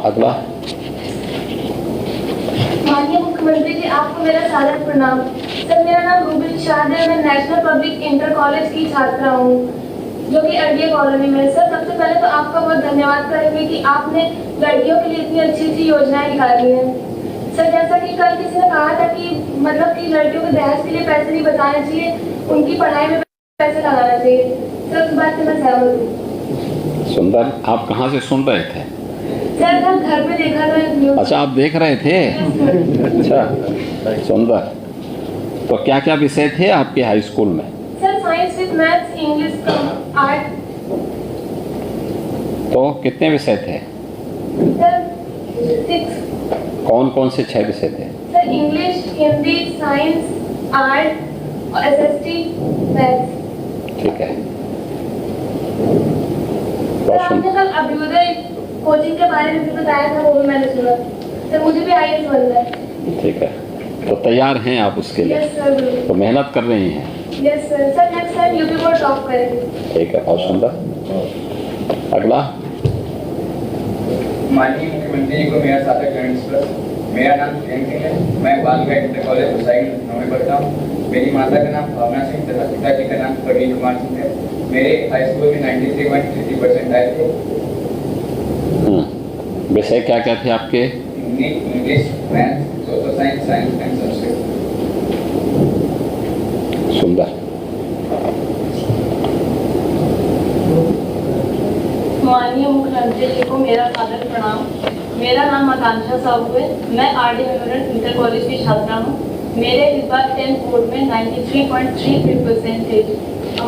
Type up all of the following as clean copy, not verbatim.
अगला। माननीय मुख्यमंत्री जी, आपको मेरा सादर प्रणाम। सर, मेरा नाम रूबिल शाद है। मैं नेशनल पब्लिक इंटर कॉलेज की छात्रा हूँ, जो कि अरडिया कॉलोनी में। सर, सबसे पहले तो आपका बहुत धन्यवाद करेंगे कि आपने लड़कियों के लिए इतनी अच्छी अच्छी योजनाएं निकाली हैं। सर, जैसा कि कल किसी ने कहा था कि मतलब कि लड़कियों को दहेज के लिए पैसे नहीं बचाने चाहिए, उनकी पढ़ाई में पैसे लगाना चाहिए। सर, उस बात से मैं सहमत हूँ। सुंदर, आप कहाँ से सुन रहे थे? सर, घर पे देखा था न्यूज़। अच्छा, आप देख रहे थे? अच्छा, सुंदर। तो क्या क्या विषय थे आपके हाई स्कूल में? Sir, science with maths, English, art. तो कितने विषय थे? सर, 6। कौन कौन से 6 विषय थे? Sir, English, Hindi, science, art और एसएसटी, मैथ्स। ठीक है। सर, आपने कल अभ्युदय कोचिंग के बारे में भी बताया था, वो भी मैंने सुना। सर, मुझे भी आईएएस बनना है। ठीक है, तो तैयार हैं आप उसके लिए? यस सर, बिल्कुल। तो मेहनत कर रही हैं? Yes sir. Sir, next time UP board top करेंगे। ठीक है, बहुत सुंदर। अगला। माननीय मुख्यमंत्री जी को मेरा सादर नमस्कार। मेरा नाम प्रेम सिंह है। मैं बालका इंटर कॉलेज हुसैन 9 में पढ़ता हूँ। मेरी माता का नाम भावना सिंह तथा पिताजी का नाम प्रवीण कुमार सिंह है। मेरे हाई स्कूल में 93.33% आए थे। विषय क्या क्या थे आपके? English, math, social science, science and Sanskrit. सुंदर। माननीय मुख्यमंत्री जी को मेरा सादर प्रणाम। मेरा नाम आकांक्षा साहू है। मैं आरडी मेमोरियल इंटर कॉलेज की छात्रा हूँ। मेरे इस बार 10th बोर्ड में 93.33%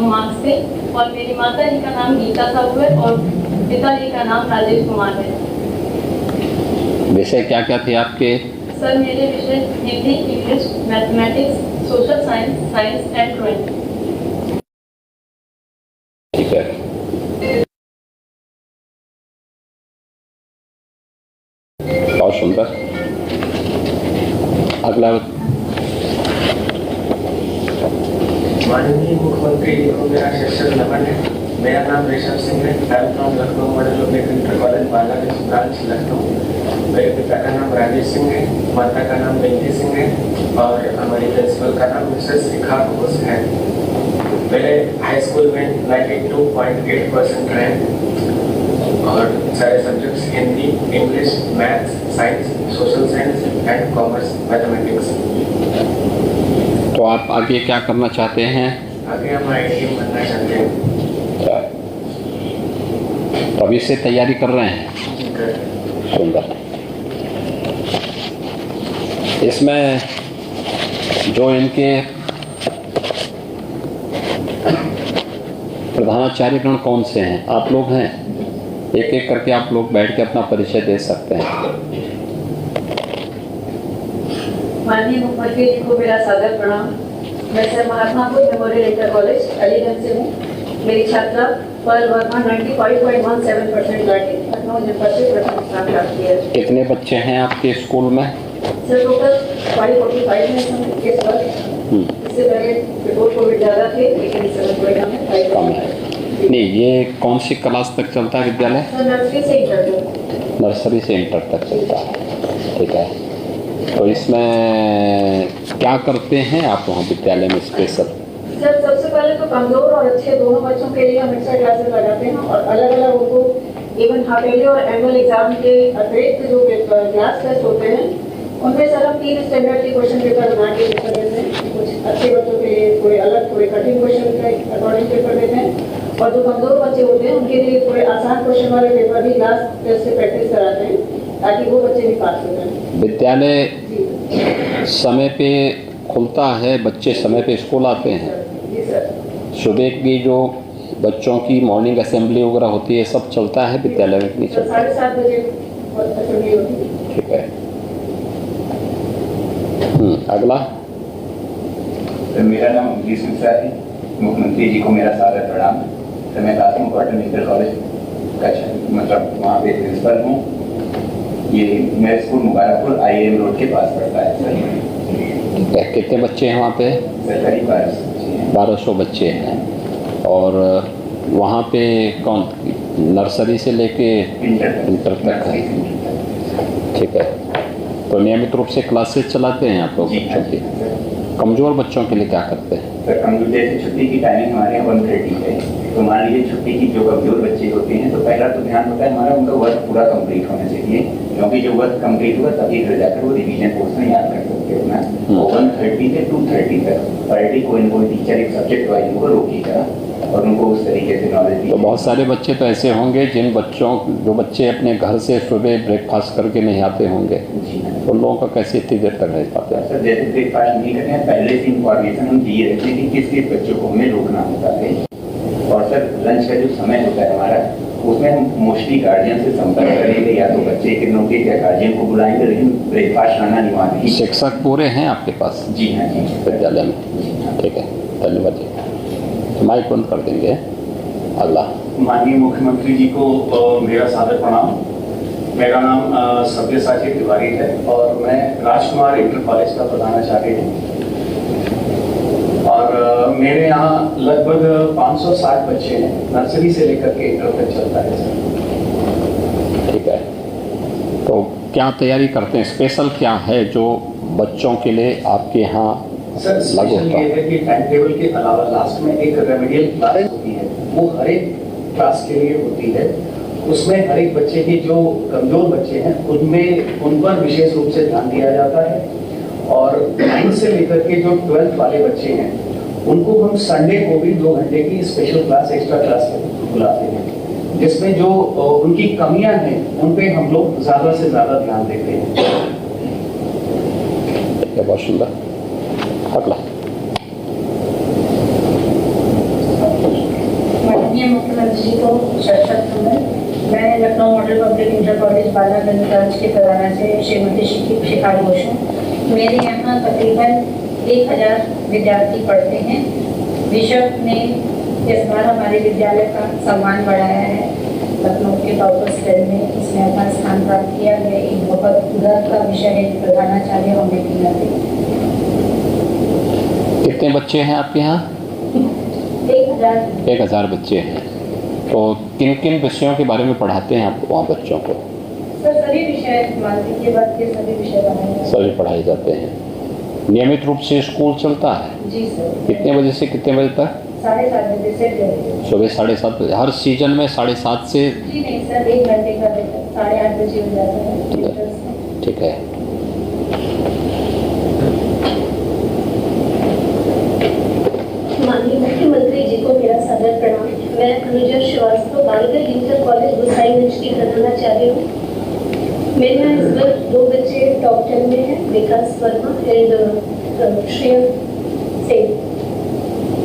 मार्क्स थे और मेरी माता जी का नाम गीता साहू है और पिताजी का नाम राजेश कुमार है। विषय क्या क्या थे आपके? सर, मेरे विषय Hindi, English, mathematics, social science, science and drawing. ठीक है। बहुत सुंदर। अगला। माननीय मुख्यमंत्री जी को मेरा शिक्षक नमन है। मेरा नाम ऋषभ सिंह है। I from Lucknow Model Public Inter College Bangladesh branch Lucknow. मेरे पिता का नाम राजेश सिंह है, माता का नाम बेंकी सिंह है और हमारी प्रिंसिपल का नाम मिसेस शिखा घोष है। मेरे हाई स्कूल में 92.8% रैंक और सारे subjects Hindi, English, maths, science, social science and commerce, mathematics. तो आप आगे क्या करना चाहते हैं? आगे हम आईआईटी बनना चाहते हैं। तो अभी से तैयारी कर रहे हैं? सुंदर। इसमें जो इनके प्रधानाचार्यगण कौन से हैं? आप लोग हैं? एक एक करके आप लोग बैठ के अपना परिचय दे सकते हैं। माननीय मुख्यमंत्री जी को मेरा सादर प्रणाम। मैं sir Mahatmapur Memorial Inter College Aliganj से हूँ। मेरी छात्रा पर्ल वर्मा 95.17% लाके लखनऊ जनपद से प्रथम स्थान प्राप्त किया है। कितने बच्चे हैं आपके स्कूल में? सर, टोटल 545 हैं इस बार। इससे पहले बिफोर कोविड ज़्यादा थे, लेकिन इस समय थोड़े कम है, कम है। नहीं, ये कौन सी क्लास तक चलता है विद्यालय? सर, नर्सरी से इंटर तक। नर्सरी से इंटर तक चलता है। ठीक है। तो इसमें क्या करते हैं आप वहाँ विद्यालय में स्पेशल? सर, सबसे पहले तो कमजोर और अच्छे दोनों बच्चों के लिए हम एक्स्ट्रा क्लासेस लगाते हैं और अलग अलग उनको इवन हाफ ईयरली और एनुअल एग्जाम के अतिरिक्त जो क्लास टेस्ट होते हैं उनमें सर हम 3 स्टैंडर्ड के क्वेश्चन पेपर बना के पेपर देते हैं। कुछ अच्छे बच्चों के लिए थोड़े अलग, थोड़े कठिन क्वेश्चन के अकॉर्डिंग पेपर देते हैं और जो कमजोर बच्चे होते हैं उनके लिए थोड़े आसान क्वेश्चन वाले पेपर भी क्लास टेस्ट से प्रैक्टिस कराते हैं ताकि वो बच्चे भी पास हो जाएं। विद्यालय समय पे खुलता है, बच्चे समय पे स्कूल आते हैं? जी सर। सुबह की जो बच्चों की मॉर्निंग असेंबली वगैरह होती है, सब चलता है विद्यालय में? नहीं चलता? 7:30 बजे असेंबली होती है। ठीक है। अगला। तो मेरा नाम अमरीश मिश्रा है। मुख्यमंत्री जी को मेरा सादर प्रणाम। तो मैं कासिम कॉटन इंटर कॉलेज का मतलब वहाँ पे प्रिंसिपल हूँ। ये मेरा स्कूल मुबारकपुर IIM रोड के पास पड़ता है सर। कितने बच्चे हैं वहाँ पे? सर, करीब 1200 बच्चे हैं। और वहाँ पे कौन नर्सरी से लेके इंटर तक है? ठीक है। तो नियमित रूप से क्लासेस चलाते हैं आप लोग जी हाँ बच्चों जी की? सर। कमजोर बच्चों के लिए क्या करते हैं? सर कमजोर जैसे छुट्टी की टाइमिंग हमारे यहाँ 1:30 है, तो मान लीजिए छुट्टी की जो कमजोर बच्चे होते हैं तो पहला तो ध्यान होता है हमारा उनका वर्क पूरा कंप्लीट होना चाहिए, क्योंकि जो वर्क कंप्लीट हुआ तभी घर जाकर वो रिवीजन पोर्शन याद कर सकते हो ना। और 1:30 से 2:30 तक पर डे कोई न कोई टीचर एक सब्जेक्ट वाइज उनको रोकेगा और उनको उस तरीके से नॉलेज तो बहुत सारे बच्चे तो ऐसे होंगे जो बच्चे अपने घर से सुबह ब्रेकफास्ट करके नहीं आते होंगे, जी हाँ तो उन लोगों का कैसे इतनी देर तक रह पाते हैं? सर। जैसे ब्रेकफास्ट नहीं करते हैं पहले से इंफॉर्मेशन हम दिए रहते हैं कि किस किस बच्चों को हमें रोकना होता है। और सर लंच का जो समय होता है हमारा उसमें हम मोस्टली गार्जियन से संपर्क करेंगे, या तो बच्चे के लोग या गार्जियन को बुलाएंगे, लेकिन ब्रेकफास्ट आना अनिवार्य है। शिक्षक पूरे हैं आपके पास जी हाँ जी विद्यालय में? जी हाँ। ठीक है, धन्यवाद जी। तो माइक बंद कर देंगे। अगला। माननीय मुख्यमंत्री जी को मेरा सादर प्रणाम। मेरा नाम सब्यसाची तिवारी है और मैं राजकुमार इंटर कॉलेज का प्रधानाचार्य हूँ। और मेरे यहाँ लगभग 560 बच्चे हैं, नर्सरी से लेकर के इंटर तक चलता है सर। ठीक है, तो क्या तैयारी करते हैं? स्पेशल क्या है जो बच्चों के लिए आपके यहाँ सर लागू स्पेशल होता ये है? है कि टाइम टेबल के अलावा लास्ट में एक रेमेडियल क्लास होती है, वो हर एक क्लास के लिए होती है। उसमें हर एक बच्चे के जो कमजोर बच्चे हैं उन पर विशेष रूप से ध्यान दिया जाता है। और 9 से लेकर के जो 12th वाले बच्चे हैं उनको हम संडे को भी 2 घंटे की स्पेशल क्लास एक्स्ट्रा क्लास बुलाते हैं, जिसमें जो उनकी कमियां हैं उन पे हम लोग ज्यादा से ज्यादा ध्यान देते हैं। ठीक है, बहुत सुंदर। अगला। माननीय मुख्यमंत्री जी को सशक्त मैं Lucknow Model Public Inter college Balaganj branch के प्रधानाचार्य श्रीमती शिखारी घोष हूँ। मेरे यहाँ तकरीबन 1000 विद्यार्थी पढ़ते हैं। बिशप ने इस बार हमारे विद्यालय का सम्मान बढ़ाया है। लखनऊ के टॉपर स्टेज में इसमें अपना स्थान प्राप्त किया। यह एक बहुत गर्व का विषय है प्रधानाचार्य होने के नाते। कितने बच्चे हैं आपके यहाँ? 1000 बच्चे हैं। तो किन किन विषयों के बारे में पढ़ाते हैं आप वहाँ बच्चों को? सर सभी विषय मानसिक के बाद के सभी विषय पढ़ाए सभी पढ़ाए जाते हैं। नियमित रूप से स्कूल चलता है? जी सर। कितने बजे से कितने बजे तक? 7:30 बजे से 1:30 सुबह 7:30 बजे। हर सीजन में 7:30 से? जी नहीं सर, 1 घंटे का 8:30 बजे हो जाता है। ठीक है। माननीय मुख्यमंत्री जी को मेरा सादर प्रणाम। मैं अनुजा श्रीवास्तव बालगंज इंटर कॉलेज गोसाईगंज की प्रधानाचार्य हूँ। मेरे यहाँ इस बार 2 बच्चे टॉप 10 में हैं, विकास वर्मा एंड श्रेयम सेन।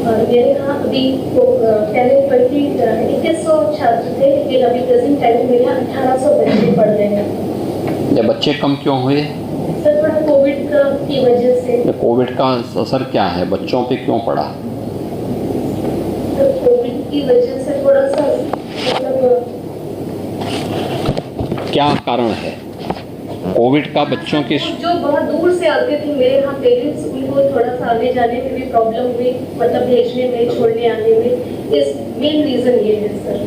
और मेरे यहाँ अभी पहले 2100 छात्र थे, लेकिन अभी प्रेजेंट टाइम में मेरे यहाँ 1800 बच्चे पढ़ रहे हैं। ये बच्चे कम क्यों हुए? सर थोड़ा कोविड की वजह से। कोविड का असर क्या है, बच्चों पे क्यों पड़ा? कोविड की वजह से थोड़ा सा मतलब क्या कारण है कोविड का? बच्चों के जो बहुत दूर से आते थे मेरे यहाँ पेरेंट्स, उनको थोड़ा सा आने जाने में भी प्रॉब्लम हुई, मतलब भेजने में, छोड़ने आने में। इस मेन रीजन ये है सर,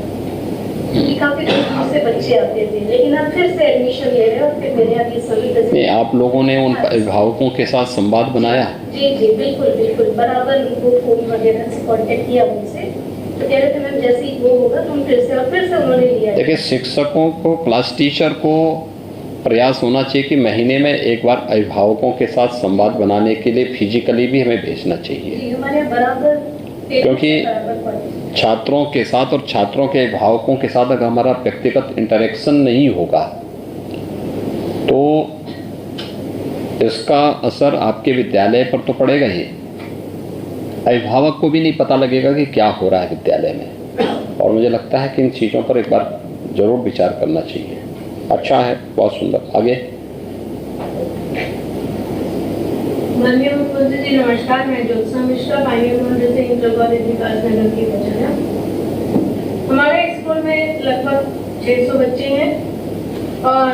क्योंकि काफी दूर से बच्चे आते थे, लेकिन अब फिर से एडमिशन ले रहे हैं और फिर मेरे यहाँ ये सभी नहीं, आप लोगों ने उन अभिभावकों के साथ संवाद बनाया? जी जी बिल्कुल बिल्कुल, बराबर उनको फोन वगैरह से कांटेक्ट किया उनसे, तो कह रहे थे मैम जैसे ही वो होगा तो हम फिर से उन्होंने लिया। देखिए, शिक्षकों को, क्लास टीचर को प्रयास होना चाहिए कि महीने में एक बार अभिभावकों के साथ संवाद बनाने के लिए फिजिकली भी हमें भेजना चाहिए। जी हमारे बराबर, क्योंकि छात्रों के साथ और छात्रों के अभिभावकों के साथ अगर हमारा व्यक्तिगत इंटरेक्शन नहीं होगा तो इसका असर आपके विद्यालय पर तो पड़ेगा ही। अभिभावक को भी नहीं पता लगेगा कि क्या हो रहा है विद्यालय में। और मुझे लगता है कि इन चीज़ों पर एक बार जरूर विचार करना चाहिए। अच्छा है, बहुत सुंदर। आगे। माननीय मुख्यमंत्री जी नमस्कार, मैं ज्योत्सना मिश्रा पाइनियर मॉडल से इंटर कॉलेज विकास नगर की बच्चा है। हमारे स्कूल में लगभग 600 बच्चे हैं और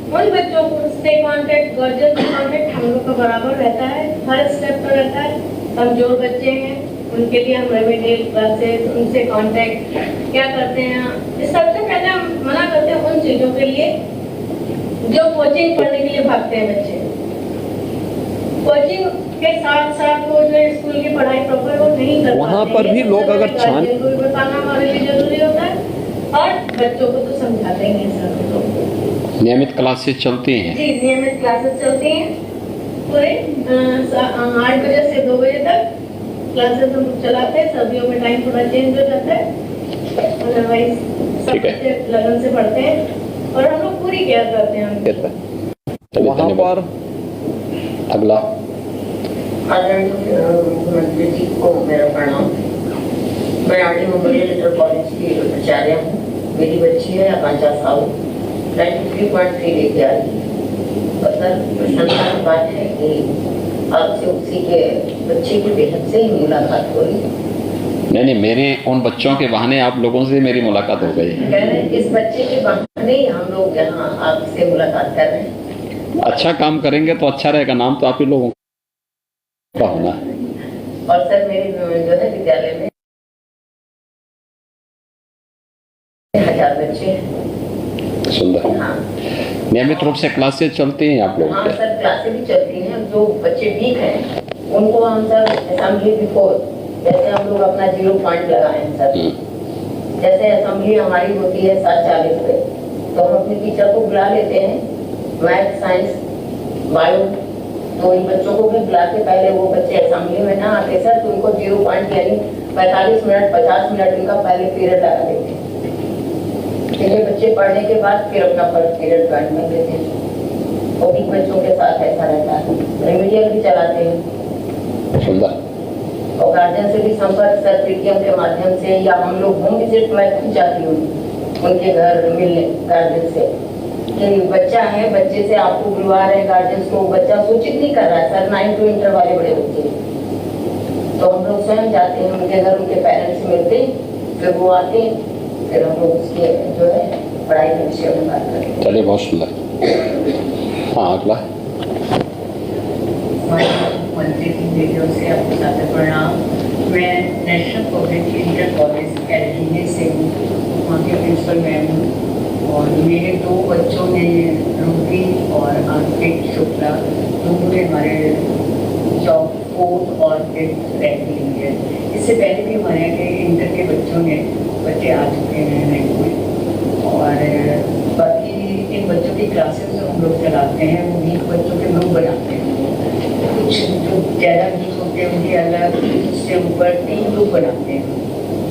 उन बच्चों से कांटेक्ट, गार्जियन से कांटेक्ट हम लोग का बराबर रहता है, हर स्टेप पर रहता है। कमजोर बच्चे हैं उनके लिए हम रेमेडियल क्लासेस, उनसे कांटेक्ट क्या करते हैं। इस सबसे पहले हम मना करते हैं उन चीज़ों के लिए जो कोचिंग पढ़ने के लिए भागते हैं बच्चे, कोचिंग के साथ साथ वो जो स्कूल की पढ़ाई प्रॉपर वो नहीं कर वहाँ पाते पर हैं। भी लोग सबसे अगर पहले छान- गार्जियन को भी बताना हमारे लिए जरूरी होता है, और बच्चों को तो समझाते ही हैं सर तो। नियमित क्लासेस चलती हैं? जी, नियमित क्लासेस चलती हैं पूरे 8 बजे से 2 बजे तक क्लासेस हम चलाते हैं। सर्दियों में टाइम थोड़ा चेंज हो जाता है, अदरवाइज सब ठीक है। बच्चे लगन से पढ़ते हैं और हम लोग पूरी केयर करते हैं। चलिए, वहाँ धन्यवाद। अगला। आदरणीय मुख्यमंत्री जी को मेरा प्रणाम। मैं R D memorial Inter college की प्राचार्य हूँ। मेरी बच्ची है आकांक्षा साहू, 93.3 लेके आई है। और सर, प्रसन्नता की बात है कि आपसे उसी के बच्चे की बेहद से ही मुलाकात हो रही है। नहीं, मेरे उन बच्चों के बहाने आप लोगों से मेरी मुलाकात हो गई। कह रहे हैं इस बच्चे के बहाने ही हम लोग यहाँ आपसे मुलाकात कर रहे हैं। अच्छा काम करेंगे तो अच्छा रहेगा, नाम तो आप ही लोगों का होना है। और सर, मेरे जो है विद्यालय में 1000 बच्चे हैं। सुंदर। हाँ नियमित रूप से क्लासेस चलती हैं आप लोगों हाँ के? सर, क्लासें भी चलती हैं। जो बच्चे वीक हैं उनको हम सर असेंबली बिफोर, जैसे हम लोग अपना 0 पॉइंट लगाए हैं सर। जैसे असेंबली हमारी होती है 7:40 पे, तो हम अपने टीचर को बुला लेते हैं, मैथ, साइंस, बायो। तो इन बच्चों को भी बुला के पहले वो बच्चे असेंबली में ना आते सर, तो उनको 0 पॉइंट यानी 45 मिनट 50 मिनट इनका पहले पीरियड लगा देते हैं। ये बच्चे पढ़ने के बाद फिर अपना पीरियड ज्वाइन कर लेते हैं। वो भी बच्चों के साथ ऐसा रहता है। रेमेडियल भी चलाते हैं। सुंदर। और गार्जियन से भी संपर्क सर पीटीएम के माध्यम से, या हम लोग होम विजिट मैं खुद जाती हूँ उनके घर मिलने गार्जियन से कि बच्चा है, बच्चे से आपको बुलवा रहे हैं गार्जियन को, बच्चा सूचित नहीं कर रहा है सर। 9 to इंटर वाले बड़े बच्चे, तो हम लोग स्वयं जाते हैं उनके घर, उनके पेरेंट्स मिलते हैं, फिर वो आते हैं, फिर हम लोग उसके जो है पढ़ाई के विषय में बात करते हैं। चलिए, बहुत सुंदर। हाँ, अगला। मंत्री की वीडियो से आपको सादर प्रणाम। मैं national public Inter college LDA से हूँ, वहाँ के प्रिंसिपल मैम हूँ। और मेरे 2 बच्चों ने, रूबी और अंकित शुक्ला, दोनों ने हमारे जॉब 4th और 5th रैंक ली है। इससे पहले भी हमारे यहाँ के इंटर के बच्चे आ चुके हैं रैंक में। और बाकी इन बच्चों की क्लासेस जो हम लोग चलाते हैं वो वीक बच्चों के ग्रुप बनाते हैं। कुछ जो ज़्यादा वीक होते हैं उनके अलग, उससे ऊपर 3 ग्रुप बनाते हैं,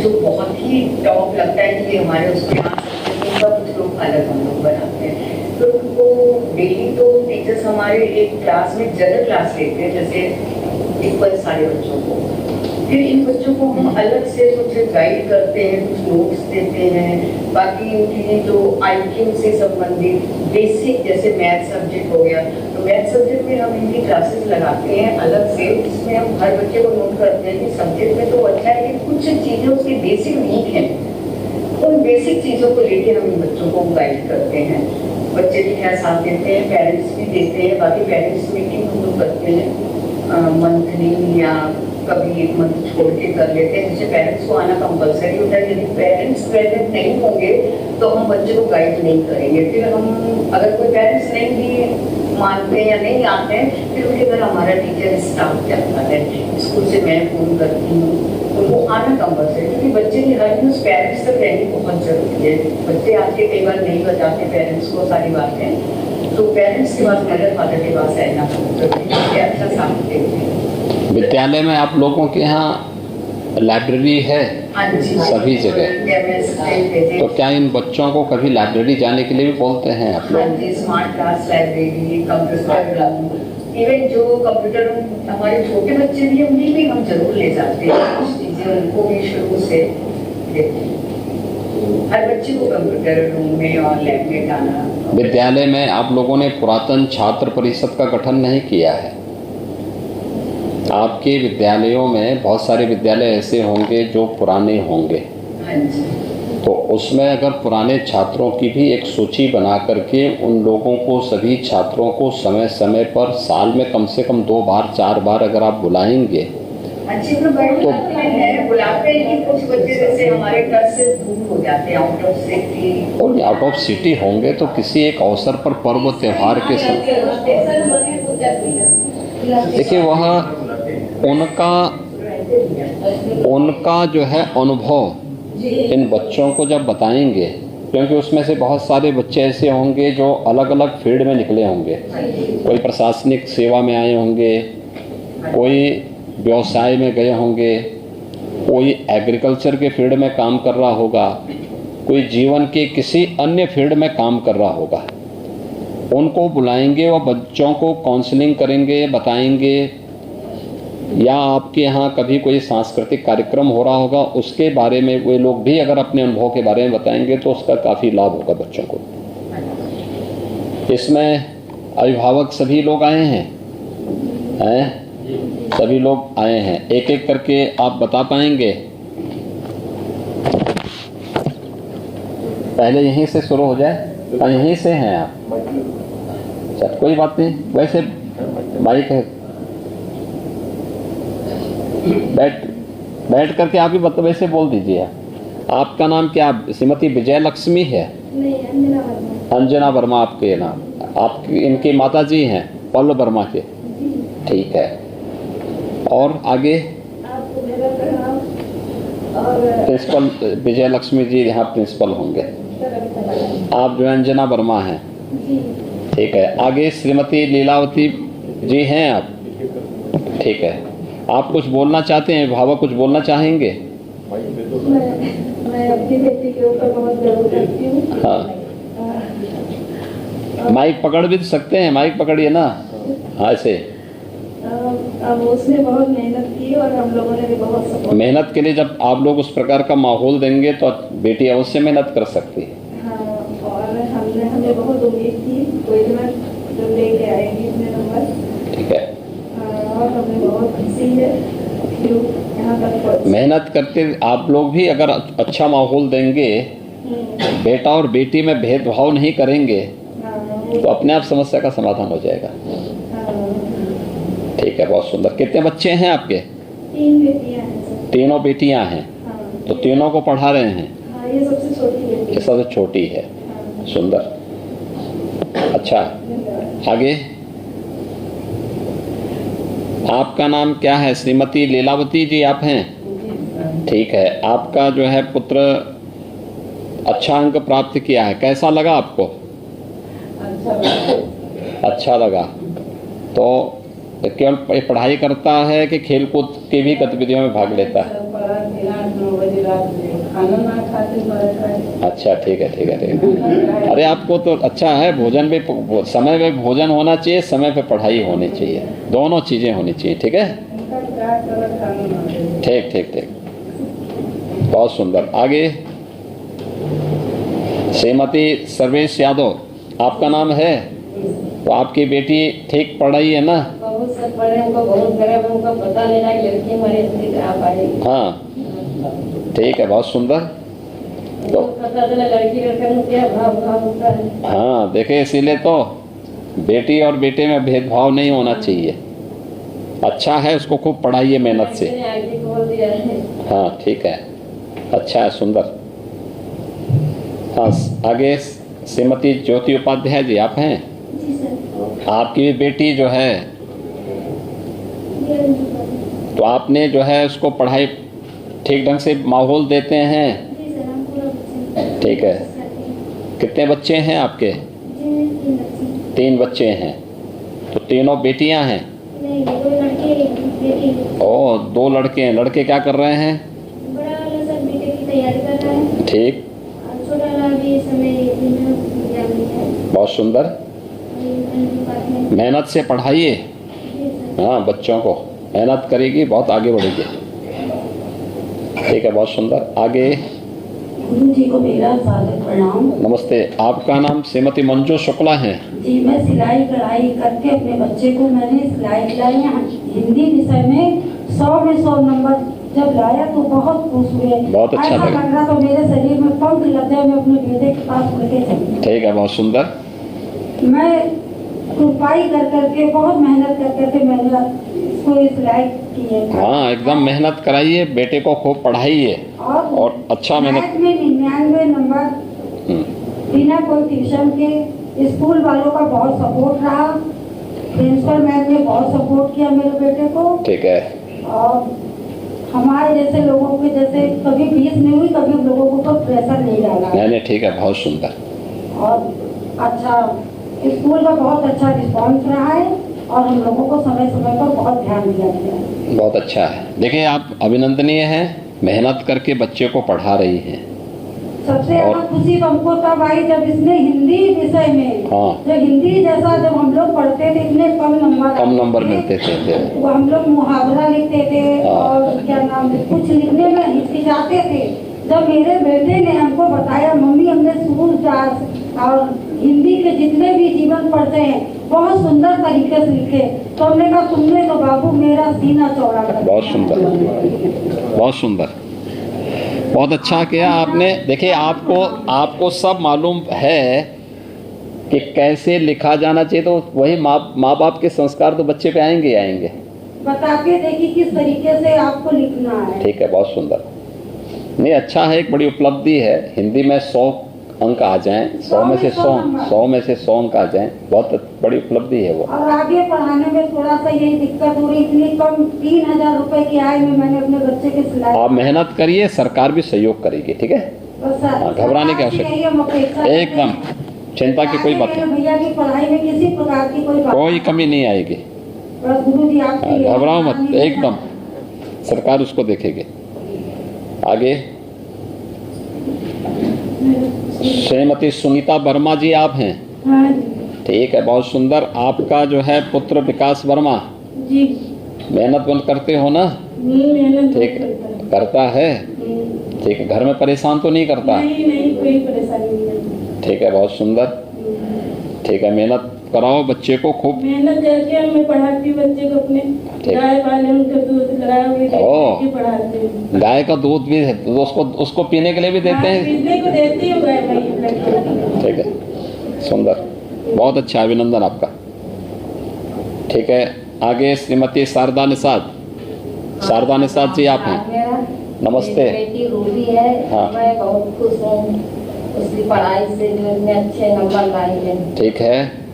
जो बहुत ही टॉप लगता है कि हमारे उसमें आ सकते हैं। उनका कुछ ग्रुप अलग हम लोग बनाते हैं। तो उनको डेली तो टीचर्स हमारे एक क्लास में जनरल क्लास लेते हैं, जैसे इक्वल सारे बच्चों को। फिर इन बच्चों को हम अलग से कुछ गाइड करते हैं, कुछ नोट्स देते हैं। बाकी उनकी जो IQ से संबंधित बेसिक, जैसे मैथ सब्जेक्ट हो गया, तो मैथ सब्जेक्ट में हम इनकी क्लासेस लगाते हैं अलग से, जिसमें हम हर बच्चे को नोट करते हैं कि सब्जेक्ट में तो अच्छा है, लेकिन कुछ चीज़ें उसकी बेसिक वीक हैं। उन बेसिक चीज़ों को लेकर हम इन बच्चों को गाइड करते हैं। बच्चे भी क्या साथ देते हैं, पेरेंट्स भी देते हैं। बाकी पेरेंट्स मीटिंग हम लोग करते हैं मंथली, या कभी 1 मंथ छोड़ के कर लेते हैं, जिससे पेरेंट्स को आना कंपलसरी होता है। यदि पेरेंट्स प्रेजेंट नहीं होंगे तो हम बच्चे को गाइड नहीं करेंगे। फिर हम, अगर कोई पेरेंट्स नहीं भी मानते हैं या नहीं आते हैं, फिर उनके घर हमारा टीचर स्टाफ जाता है। स्कूल से मैं फ़ोन करती हूँ, उनको आना कंपलसरी, क्योंकि बच्चे की हर न्यूज़ पेरेंट्स तक रहनी बहुत ज़रूरी है। बच्चे आज के कई बार नहीं बताते पेरेंट्स को सारी बातें, तो पेरेंट्स के पास, मदर फादर के पास रहना बहुत जरूरी है। अच्छा साथ देते हैं। विद्यालय में आप लोगों के यहाँ लाइब्रेरी है सभी जगह, तो क्या इन बच्चों को कभी लाइब्रेरी जाने के लिए भी बोलते हैं आप लोग? Smart class library, computer class, even जो कंप्यूटर हमारे छोटे बच्चे भी हैं उन्हें भी हम जरूर ले जाते हैं। कुछ चीज़ें उनको भी शुरू से देते हैं। हर बच्चे को कंप्यूटर रूम में और लैब में जाना। विद्यालय में आप लोगों ने पुरातन छात्र परिषद का गठन नहीं किया है? आपके विद्यालयों में बहुत सारे विद्यालय ऐसे होंगे जो पुराने होंगे, हाँ जी। तो उसमें अगर पुराने छात्रों की भी एक सूची बना करके उन लोगों को, सभी छात्रों को समय समय पर, साल में कम से कम 2 बार 4 बार अगर आप बुलाएंगे अच्छी तो बैठते हैं, बुलाते हैं, कुछ बच्चे जैसे हमारे घर से दूर हो जाते हैं, आउट ऑफ सिटी। और आउट ऑफ सिटी होंगे तो किसी एक अवसर पर पर्व त्योहार के समय देखिए वह उनका जो है अनुभव इन बच्चों को जब बताएंगे, क्योंकि उसमें से बहुत सारे बच्चे ऐसे होंगे जो अलग अलग फील्ड में निकले होंगे, कोई प्रशासनिक सेवा में आए होंगे, कोई व्यवसाय में गए होंगे, कोई एग्रीकल्चर के फील्ड में काम कर रहा होगा, कोई जीवन के किसी अन्य फील्ड में काम कर रहा होगा। उनको बुलाएंगे, वह बच्चों को काउंसलिंग करेंगे, बताएंगे, या आपके यहाँ कभी कोई सांस्कृतिक कार्यक्रम हो रहा होगा उसके बारे में वे लोग भी अगर अपने अनुभव के बारे में बताएंगे तो उसका काफ़ी लाभ होगा बच्चों को। इसमें अभिभावक सभी लोग आए हैं, सभी लोग आए हैं, एक एक करके आप बता पाएंगे? पहले यहीं से शुरू हो जाए, यहीं से हैं आप? अच्छा, कोई बात नहीं, वैसे माइक है, बैठ करके आप ही वैसे बोल दीजिए। आपका नाम क्या? श्रीमती विजय लक्ष्मी है? नहीं, अंजना वर्मा। अंजना वर्मा आपके नाम? आप इनकी माता जी हैं पल्लव वर्मा के? ठीक है। और आगे? आपको मेरा प्रणाम। और प्रिंसिपल विजय लक्ष्मी जी यहाँ प्रिंसिपल होंगे। आप जो अंजना वर्मा हैं? ठीक है। आगे श्रीमती लीलावती जी हैं आप? ठीक है। आप कुछ बोलना चाहते हैं? अभिभावक कुछ बोलना चाहेंगे? मैं अपनी बेटी के ऊपर बहुत गर्व करती हूँ। हाँ, माइक पकड़ भी सकते हैं, माइक पकड़िए ना। हाँ, ऐसे। अब उसने बहुत मेहनत की और हम लोगों ने भी बहुत सपोर्ट। मेहनत के लिए जब आप लोग उस प्रकार का माहौल देंगे तो बेटी अवश्य मेहनत कर सकती है। हाँ, और हमें बहुत उम्मीद थी कोई दिन जब लेके आएगी इतने नंबर। ठीक है। और हमें बहुत खुशी है कि यहाँ तक पहुंची। मेहनत करते आप लोग भी अगर अच्छा माहौल देंगे, बेटा और बेटी में भेदभाव नहीं करेंगे तो अपने आप समस्या का समाधान हो जाएगा। ठीक है, बहुत सुंदर। कितने बच्चे हैं आपके? 3 बेटियां हैं सर। तीनों बेटियां हैं? हाँ। तो तीनों को पढ़ा रहे हैं? हाँ, ये सबसे छोटी बेटी। ये सबसे छोटी है। हाँ। सुंदर। अच्छा, आगे? आपका नाम क्या है? श्रीमती लीलावती जी आप हैं? ठीक है। आपका जो है पुत्र अच्छा अंक प्राप्त किया है, कैसा लगा आपको? अच्छा लगा। तो केवल पढ़ाई करता है कि खेलकूद की भी गतिविधियों में भाग लेता है? अच्छा, ठीक है, ठीक है, ठीक है। अरे आपको तो अच्छा है, भोजन भी समय पे भोजन होना चाहिए, समय पे पढ़ाई होनी चाहिए, दोनों चीजें होनी चाहिए। ठीक है, ठीक ठीक ठीक, बहुत सुंदर। आगे श्रीमती सर्वेश यादव आपका नाम है? तो आपकी बेटी ठीक पढ़ रही है ना? बहुत सर पढ़े, उनको बहुत गर्व है, उनको पता नहीं ना लड़की हमारे इतनी आ पाएगी। हाँ, ठीक है, बहुत सुंदर। तो पता चला लड़की लड़का में क्या भाव होता है। हाँ, देखे, इसीलिए तो बेटी और बेटे में भेदभाव नहीं होना चाहिए। अच्छा है, उसको खूब पढ़ाइए मेहनत से। हाँ, ठीक है, अच्छा है, सुंदर। हाँ, आगे श्रीमती ज्योति उपाध्याय जी आप हैं? जी सर। आपकी बेटी जो है तो आपने जो है उसको पढ़ाई ठीक ढंग से माहौल देते हैं? जी सर, हम पूरा बच्चे। ठीक है। कितने बच्चे हैं आपके? जी, 3 बच्चे। 3 बच्चे हैं। तो तीनों बेटियां हैं? नहीं, 2 लड़के एक बेटी। ओ, 2 लड़के हैं। लड़के क्या कर रहे हैं? बड़ा वाला सर बीटेक की तैयारी कर रहा है। ठीक। और छोटा वाला भी इस समय एग्जाम है। बहुत सुंदर। मेहनत से पढ़ाइए। हाँ, बच्चों को मेहनत करेगी बहुत आगे बढ़ेगी। ठीक है, बहुत सुंदर। आगे? गुरु जी को मेरा सादर प्रणाम। नमस्ते। आपका नाम श्रीमती मंजू शुक्ला है? जी, मैं सिलाई कढ़ाई करके अपने बच्चे को मैंने सिलाई कढ़ाई हिंदी विषय में 100 में 100 नंबर जब लाया तो बहुत खुश हुए। बहुत अच्छा लग रहा तो मेरे शरीर में पंख लग गए, मैं अपने बेटे के पास लेके चली। ठीक है, बहुत सुंदर। मैं रुपाई कर करके बहुत मेहनत कर करके मैंने इसको सिलाई की है। हाँ, एकदम मेहनत कराइए, बेटे को खूब पढ़ाइए और अच्छा मेहनत। मैथ में 99 नंबर बिना कोई ट्यूशन के। स्कूल वालों का बहुत सपोर्ट रहा, प्रिंसिपल मैम ने बहुत सपोर्ट किया मेरे बेटे को। ठीक है। और हमारे जैसे लोगों के जैसे कभी फीस नहीं हुई, कभी लोगों को कोई प्रेशर नहीं डाला। नहीं, ठीक है, बहुत सुंदर। और अच्छा, स्कूल का बहुत अच्छा रिस्पॉन्स रहा है और हम लोगों को समय समय पर बहुत ध्यान दिया गया है। बहुत अच्छा है। देखिए, आप अभिनंदनीय हैं, मेहनत करके बच्चे को पढ़ा रही हैं। सबसे ज्यादा खुशी हमको तब आई जब इसने हिंदी विषय में, जब हिंदी जैसा जब हम लोग पढ़ते थे इतने कम नंबर मिलते थे, वो हम लोग मुहावरा लिखते थे और क्या नाम कुछ लिखने में हिचकिचाते थे। जब मेरे बेटे ने हमको बताया मम्मी हमने स्कूल और हिंदी के जितने भी जीवन पढ़ते हैं बहुत सुंदर तरीके से लिखे, तो हमने कहा तुमने तो बाबू मेरा सीना चौड़ा कर दिया। बहुत सुंदर, बहुत सुंदर, बहुत अच्छा किया आपने। देखिए, आपको सब मालूम है कि कैसे लिखा जाना चाहिए, तो वही माँ बाप के संस्कार तो बच्चे पे आएंगे ही आएंगे। बता के देखिए किस तरीके से आपको लिखना है। ठीक है, बहुत सुंदर। नहीं, अच्छा है, एक बड़ी उपलब्धि है। हिंदी में 100 अंक आ जाएं, 100 में से 100 अंक आ जाएं, बहुत बड़ी उपलब्धि है वो। और आगे पढ़ाने में थोड़ा सा यही दिक्कत हो रही, इतनी कम 3000 रुपए की आय में मैंने अपने बच्चे की सिलाई। आप मेहनत करिए, सरकार भी सहयोग करेगी। ठीक है, घबराने की आवश्यकता, एकदम चिंता की कोई बात नहीं। भैया की पढ़ाई में किसी प्रकार की कोई कमी नहीं आएगी। गुरु जी आप घबराओ मत, एकदम सरकार उसको देखेगी। आगे श्रीमती सुनीता वर्मा जी आप हैं? हाँ जी। ठीक है, बहुत सुंदर। आपका जो है पुत्र विकास वर्मा जी, मेहनत बंद करते हो ना? ठीक करता है। ठीक है, घर में परेशान तो नहीं करता? नहीं, कोई परेशानी नहीं। ठीक है, बहुत सुंदर। ठीक है, मेहनत कराओ बच्चे को खूब। मेहनत करके मैं पढ़ाती बच्चे को अपने। गाय पाले उनका दूध लगाया हुआ पढ़ाते हैं। गाय का दूध भी है तो उसको पीने के लिए भी देते हैं? पीने को देती हूँ गाय भाई। ठीक है, सुंदर, बहुत अच्छा, अभिनंदन आपका। ठीक है, आगे श्रीमती शारदा निषाद। शारदा निषाद जी आप हैं? नमस्ते। बेटी रूबी है। हाँ। मैं बहुत खुश हूँ उसकी पढ़ाई से, जो इतने अच्छे नंबर लाई है। ठीक है।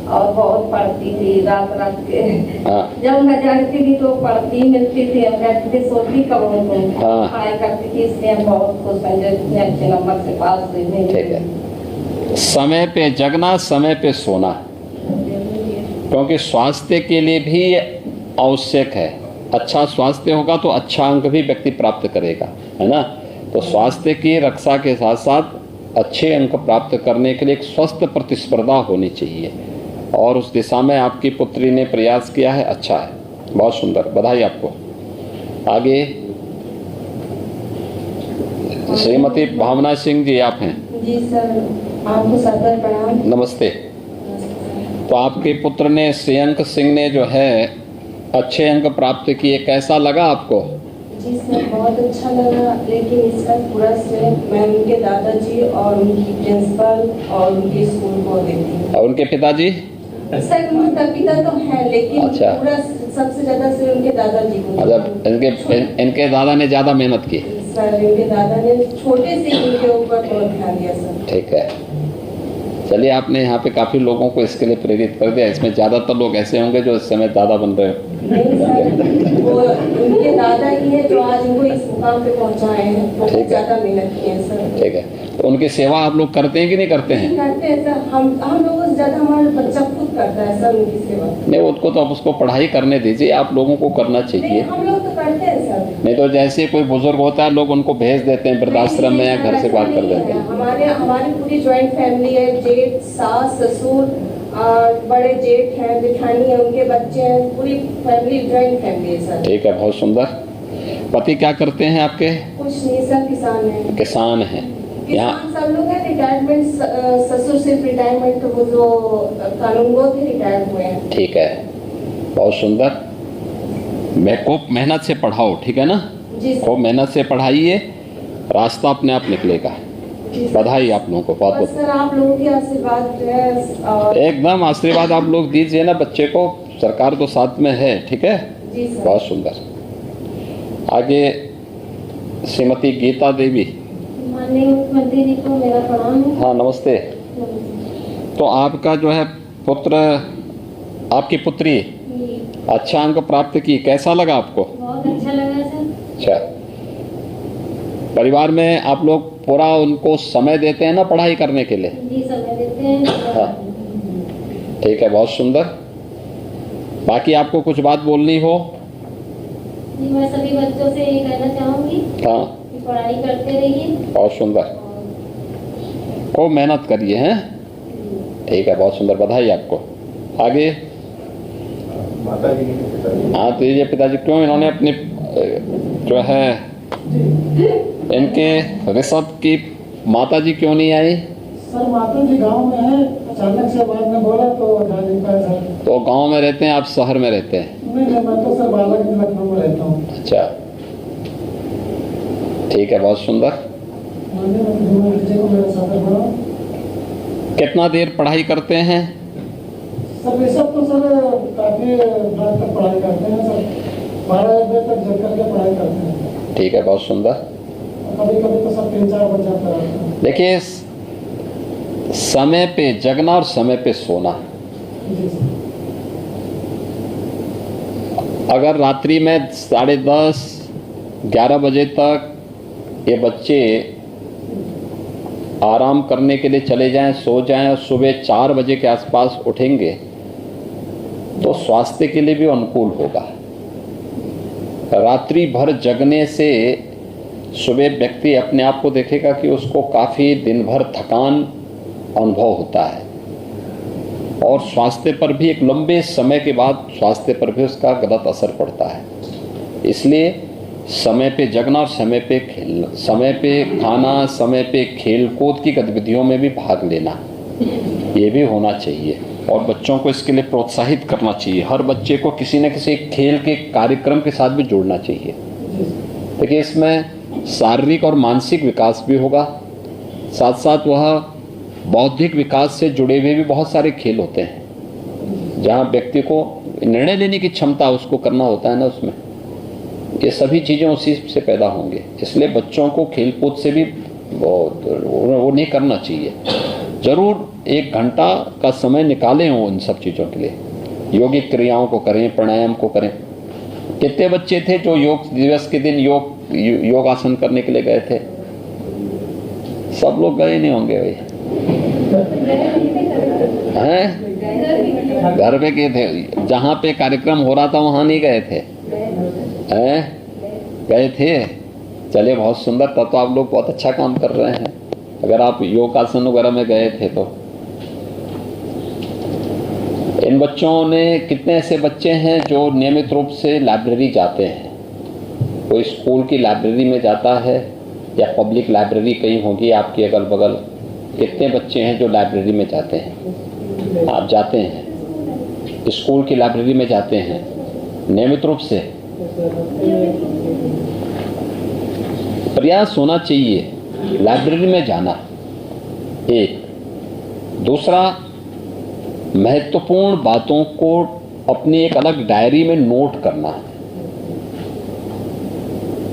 और बहुत पढ़ती थी रात के। हाँ। जब मैं जागती थी तो पढ़ती मिलती थी, बैठती थी, सोती कब उनको हाँ। पढ़ाई करती थी, इसलिए हम बहुत खुश हैं जो इतने अच्छे नंबर से पास हुई। ठीक है, समय पे जगना, समय पे सोना, क्योंकि स्वास्थ्य के लिए भी आवश्यक है। अच्छा स्वास्थ्य होगा तो अच्छा अंक भी व्यक्ति प्राप्त करेगा, है ना? तो स्वास्थ्य की रक्षा के साथ साथ अच्छे अंक प्राप्त करने के लिए एक स्वस्थ प्रतिस्पर्धा होनी चाहिए, और उस दिशा में आपकी पुत्री ने प्रयास किया है। अच्छा है, बहुत सुंदर, बधाई आपको। आगे श्रीमती भावना सिंह जी आप हैं? जी सर, आपको सादर प्रणाम। नमस्ते। तो आपके पुत्र ने श्रेयंक सिंह ने जो है अच्छे अंक प्राप्त किए, कैसा लगा आपको? जी सर, बहुत अच्छा लगा, लेकिन इसका पूरा श्रेय मैं उनके दादाजी और उनकी प्रिंसिपल और उनके स्कूल को देती हूँ। और उनके पिताजी? सर, माता पिता तो है, लेकिन अच्छा। पूरा सबसे ज्यादा श्रेय उनके दादाजी को। मतलब इनके दादा ने ज्यादा मेहनत की? सर, इनके दादा ने छोटे से इनके ऊपर बहुत ध्यान दिया सर। ठीक है, चलिए, आपने यहाँ पे काफी लोगों को इसके लिए प्रेरित कर दिया। इसमें ज्यादातर लोग ऐसे होंगे जो इस समय दादा बन रहे हो। नहीं सर, वो उनके दादा ही है जो आज उनको इस मुकाम पे पहुँचाए हैं, बहुत ज्यादा मेहनत की है सर। ठीक है, तो उनकी सेवा आप लोग करते हैं कि नहीं करते हैं? करते हैं सर, हम लोगों से ज्यादा हमारा बच्चा खुद करता है सर उनकी सेवा। नहीं, उसको तो आप उसको पढ़ाई करने दीजिए, आप लोगों को करना चाहिए। हम लोग तो करते हैं सर। नहीं तो जैसे कोई बुजुर्ग होता है, लोग उनको भेज देते हैं वृद्धाश्रम में या घर से बात कर देते हैं। हमारी पूरी ज्वाइंट फैमिली है, जेठ, सास, ससुर और बड़े जेठ हैं, जेठानी है, उनके बच्चे हैं, पूरी फैमिली ज्वाइंट फैमिली है सर। ठीक है, बहुत सुंदर। पति क्या करते हैं आपके? कुछ नहीं सर, किसान है। किसान हैं यहाँ? सब लोग हैं, रिटायरमेंट, ससुर सिर्फ रिटायरमेंट, तो वो जो कानूनगो थे रिटायर हुए हैं। ठीक है, बहुत सुंदर। खूब मेहनत से पढ़ाओ, ठीक है ना? खूब मेहनत से पढ़ाइए, रास्ता अपने आप निकलेगा। बधाई आप लोगों को बहुत बहुत। सर, आप लोगों की आशीर्वाद है। एकदम आशीर्वाद आप लोग दीजिए ना बच्चे को, सरकार तो साथ में है, ठीक है, जी सर। बहुत सुंदर। आगे श्रीमती गीता देवी। माननीय मुख्यमंत्री जी को मेरा प्रणाम है। हाँ नमस्ते। तो आपका जो है पुत्र, आपकी पुत्री अच्छा अंक प्राप्त की, कैसा लगा आपको? बहुत अच्छा लगा सर। अच्छा, परिवार में आप लोग पूरा उनको समय देते हैं ना पढ़ाई करने के लिए? जी समय देते हैं। हाँ ठीक है, बहुत सुंदर। बाकी आपको कुछ बात बोलनी हो? जी मैं सभी बच्चों से ये कहना चाहूँगी हाँ कि पढ़ाई करते रहिए। बहुत सुंदर, खूब मेहनत करिए हैं, ठीक है, बहुत सुंदर, बधाई आपको। आगे माता जी के पिताजी। हाँ तो ये पिताजी क्यों इन्होंने अपनी जो है इनके ऋषभ की माता जी क्यों नहीं आई? सर माता जी गांव में है, अचानक से बाद में बोला तो जा नहीं पाए सर। तो गांव में रहते हैं, आप शहर में रहते हैं? नहीं मैं तो सर बालक लखनऊ में रहता हूँ। अच्छा ठीक है, बहुत सुंदर। माननीय मुख्यमंत्री जी को मेरा सादर प्रणाम। कितना देर पढ़ाई करते हैं? सर ये सब तो सर काफी रात तक पढ़ाई करते हैं सर, 12 बजे तक जग करके पढ़ाई करते हैं। ठीक है, बहुत सुंदर। कभी कभी तो सर 3-4 बज जाता है। देखिए, समय पे जगना और समय पे सोना। जी सर। अगर रात्रि में 10:30 11 बजे तक ये बच्चे आराम करने के लिए चले जाएं, सो जाएं और सुबह 4 बजे के आसपास उठेंगे तो स्वास्थ्य के लिए भी अनुकूल होगा। रात्रि भर जगने से सुबह व्यक्ति अपने आप को देखेगा कि उसको काफ़ी दिन भर थकान अनुभव होता है और स्वास्थ्य पर भी एक लंबे समय के बाद स्वास्थ्य पर भी उसका गलत असर पड़ता है। इसलिए समय पे जगना और समय पे खेलना, समय पे खाना, समय पे खेल कूद की गतिविधियों में भी भाग लेना, ये भी होना चाहिए और बच्चों को इसके लिए प्रोत्साहित करना चाहिए। हर बच्चे को किसी न किसी खेल के कार्यक्रम के साथ भी जोड़ना चाहिए। देखिए, इसमें शारीरिक और मानसिक विकास भी होगा, साथ साथ वह बौद्धिक विकास से जुड़े हुए भी बहुत सारे खेल होते हैं जहाँ व्यक्ति को निर्णय लेने की क्षमता उसको करना होता है ना, उसमें ये सभी चीज़ें उसी से पैदा होंगे। इसलिए बच्चों को खेल कूद से भी वो नहीं करना चाहिए। ज़रूर 1 घंटा का समय निकालें वो इन सब चीज़ों के लिए, योगिक क्रियाओं को करें, प्राणायाम को करें। कितने बच्चे थे जो योग दिवस के दिन योगासन करने के लिए गए थे? सब लोग गए नहीं होंगे भाई, हैं? घर पे गए थे, जहाँ पे कार्यक्रम हो रहा था वहाँ नहीं गए थे? हैं? गए थे? चलिए बहुत सुंदर, तब तो आप लोग बहुत अच्छा काम कर रहे हैं अगर आप योगासन वगैरह में गए थे तो। इन बच्चों ने, कितने ऐसे बच्चे हैं जो नियमित रूप से लाइब्रेरी जाते हैं? कोई स्कूल की लाइब्रेरी में जाता है या पब्लिक लाइब्रेरी कहीं होगी आपके अगल बगल? कितने बच्चे हैं जो लाइब्रेरी में जाते हैं? आप जाते हैं, स्कूल की लाइब्रेरी में जाते हैं नियमित रूप से? प्रयास होना चाहिए लाइब्रेरी में जाना। एक दूसरा, महत्वपूर्ण बातों को अपनी एक अलग डायरी में नोट करना,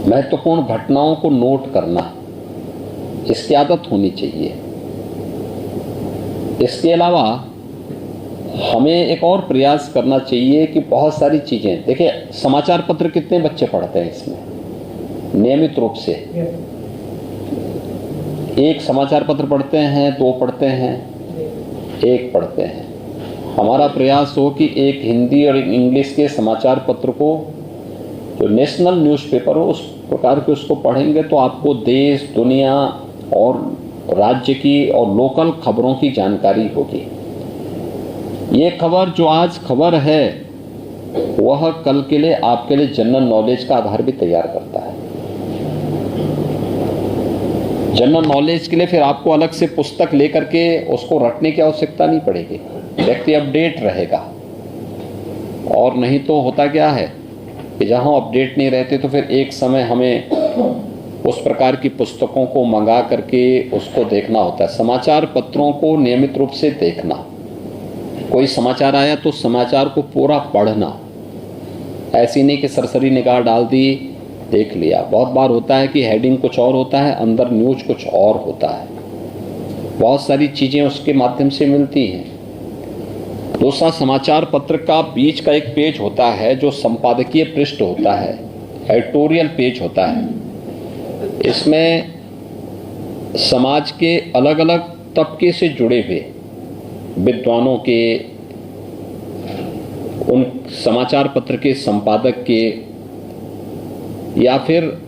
महत्वपूर्ण घटनाओं को नोट करना, इसकी आदत होनी चाहिए। इसके अलावा हमें एक और प्रयास करना चाहिए कि बहुत सारी चीज़ें, देखिए समाचार पत्र कितने बच्चे पढ़ते हैं इसमें नियमित रूप से? एक समाचार पत्र पढ़ते हैं, 2 पढ़ते हैं, 1 पढ़ते हैं। हमारा प्रयास हो कि एक हिंदी और एक इंग्लिश के समाचार पत्र को, जो नेशनल न्यूज़पेपर हो, उस प्रकार के उसको पढ़ेंगे तो आपको देश, दुनिया और राज्य की और लोकल खबरों की जानकारी होगी। ये खबर जो आज खबर है वह कल के लिए आपके लिए जनरल नॉलेज का आधार भी तैयार करता है। जनरल नॉलेज के लिए फिर आपको अलग से पुस्तक लेकर के उसको रटने की आवश्यकता नहीं पड़ेगी, व्यक्ति अपडेट रहेगा। और नहीं तो होता क्या है कि जहाँ अपडेट नहीं रहते तो फिर एक समय हमें उस प्रकार की पुस्तकों को मंगा करके उसको देखना होता है। समाचार पत्रों को नियमित रूप से देखना, कोई समाचार आया तो समाचार को पूरा पढ़ना, ऐसी नहीं कि सरसरी निगाह डाल दी देख लिया। बहुत बार होता है कि हेडिंग कुछ और होता है, अंदर न्यूज कुछ और होता है। बहुत सारी चीज़ें उसके माध्यम से मिलती हैं। दूसरा, समाचार पत्र का बीच का एक पेज होता है जो संपादकीय पृष्ठ होता है, एडिटोरियल पेज होता है। इसमें समाज के अलग अलग तबके से जुड़े हुए विद्वानों के, उन समाचार पत्र के संपादक के, या फिर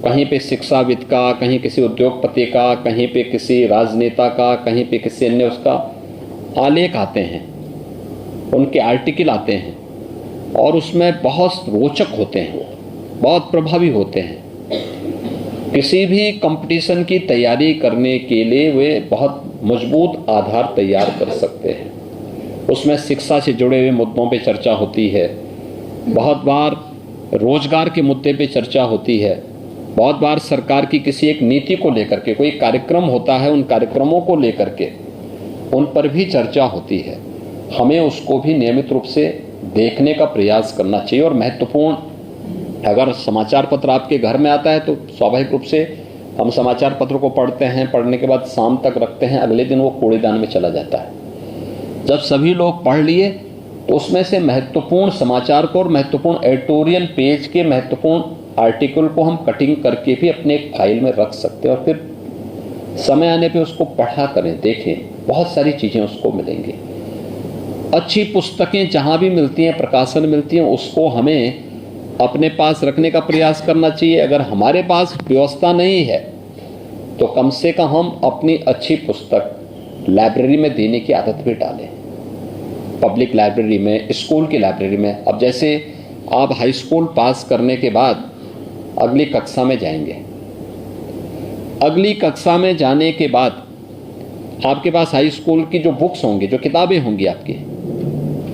कहीं पे शिक्षाविद का, कहीं किसी उद्योगपति का, कहीं पे किसी राजनेता का, कहीं पे किसी अन्य उसका आलेख आते हैं, उनके आर्टिकल आते हैं और उसमें बहुत रोचक होते हैं, बहुत प्रभावी होते हैं। किसी भी कंपटीशन की तैयारी करने के लिए वे बहुत मजबूत आधार तैयार कर सकते हैं। उसमें शिक्षा से जुड़े हुए मुद्दों पे चर्चा होती है, बहुत बार रोजगार के मुद्दे पे चर्चा होती है, बहुत बार सरकार की किसी एक नीति को लेकर के कोई कार्यक्रम होता है, उन कार्यक्रमों को लेकर के उन पर भी चर्चा होती है। हमें उसको भी नियमित रूप से देखने का प्रयास करना चाहिए। और महत्वपूर्ण, अगर समाचार पत्र आपके घर में आता है तो स्वाभाविक रूप से हम समाचार पत्र को पढ़ते हैं, पढ़ने के बाद शाम तक रखते हैं, अगले दिन वो कूड़ेदान में चला जाता है। जब सभी लोग पढ़ लिए तो उसमें से महत्वपूर्ण समाचार को और महत्वपूर्ण एडिटोरियल पेज के महत्वपूर्ण आर्टिकल को हम कटिंग करके भी अपने एक फाइल में रख सकते हैं और फिर समय आने पे उसको पढ़ा करें, देखें, बहुत सारी चीज़ें उसको मिलेंगी। अच्छी पुस्तकें जहाँ भी मिलती हैं, प्रकाशन मिलती हैं, उसको हमें अपने पास रखने का प्रयास करना चाहिए। अगर हमारे पास व्यवस्था नहीं है तो कम से कम हम अपनी अच्छी पुस्तक लाइब्रेरी में देने की आदत भी डालें, पब्लिक लाइब्रेरी में, स्कूल की लाइब्रेरी में। अब जैसे आप हाई स्कूल पास करने के बाद अगली कक्षा में जाएंगे, अगली कक्षा में जाने के बाद आपके पास हाई स्कूल की जो बुक्स होंगी, जो किताबें होंगी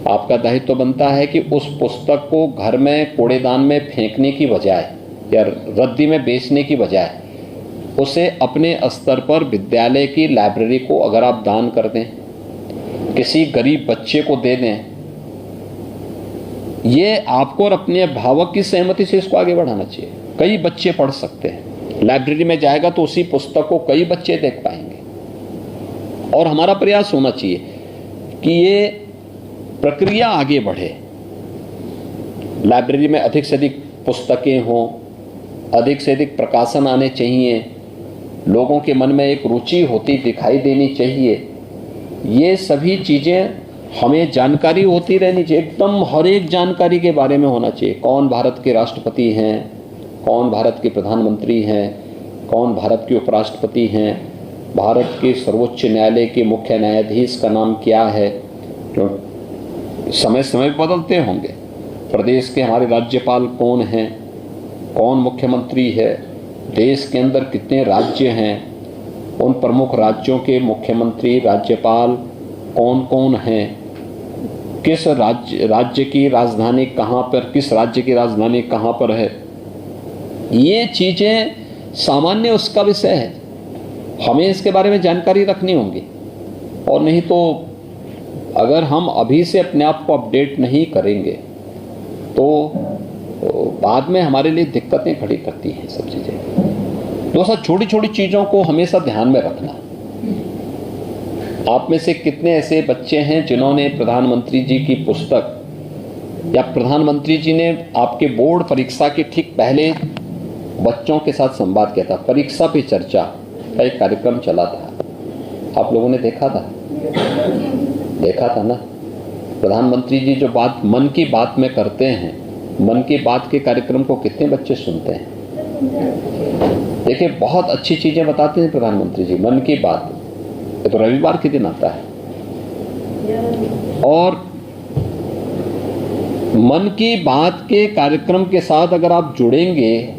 आपका दायित्व बनता है कि उस पुस्तक को घर में कूड़ेदान में फेंकने की बजाय या रद्दी में बेचने की बजाय उसे अपने स्तर पर विद्यालय की लाइब्रेरी को अगर आप दान कर दें, किसी गरीब बच्चे को दे दें, ये आपको और अपने अभिभावक की सहमति से इसको आगे बढ़ाना चाहिए। कई बच्चे पढ़ सकते हैं, लाइब्रेरी में जाएगा तो उसी पुस्तक को कई बच्चे देख पाएंगे। और हमारा प्रयास होना चाहिए कि ये प्रक्रिया आगे बढ़े, लाइब्रेरी में अधिक से अधिक पुस्तकें हों, अधिक से अधिक प्रकाशन आने चाहिए, लोगों के मन में एक रुचि होती दिखाई देनी चाहिए। ये सभी चीज़ें हमें जानकारी होती रहनी चाहिए, एकदम हर एक जानकारी के बारे में होना चाहिए। कौन भारत के राष्ट्रपति हैं, कौन भारत के प्रधानमंत्री हैं, कौन भारत के उपराष्ट्रपति हैं, भारत के सर्वोच्च न्यायालय के मुख्य न्यायाधीश का नाम क्या है, तो समय समय बदलते होंगे। प्रदेश के हमारे राज्यपाल कौन हैं, कौन मुख्यमंत्री है, देश के अंदर कितने राज्य हैं, उन प्रमुख राज्यों के मुख्यमंत्री राज्यपाल कौन कौन हैं, किस राज्य की राजधानी कहाँ पर, किस राज्य की राजधानी कहाँ पर है, ये चीज़ें सामान्य उसका विषय है, हमें इसके बारे में जानकारी रखनी होगी। और नहीं तो अगर हम अभी से अपने आप को अपडेट नहीं करेंगे तो बाद में हमारे लिए दिक्कतें खड़ी करती हैं सब चीज़ें। दोस्तों, छोटी छोटी चीज़ों को हमेशा ध्यान में रखना। आप में से कितने ऐसे बच्चे हैं जिन्होंने प्रधानमंत्री जी की पुस्तक या प्रधानमंत्री जी ने आपके बोर्ड परीक्षा के ठीक पहले बच्चों के साथ संवाद किया था, परीक्षा पे चर्चा का एक कार्यक्रम चला था, आप लोगों ने देखा था ना? प्रधानमंत्री जी जो बात मन की बात में करते हैं, मन की बात के कार्यक्रम को कितने बच्चे सुनते हैं? देखिए, बहुत अच्छी चीजें बताते हैं प्रधानमंत्री जी। मन की बात ये तो रविवार के दिन आता है, और मन की बात के कार्यक्रम के साथ अगर आप जुड़ेंगे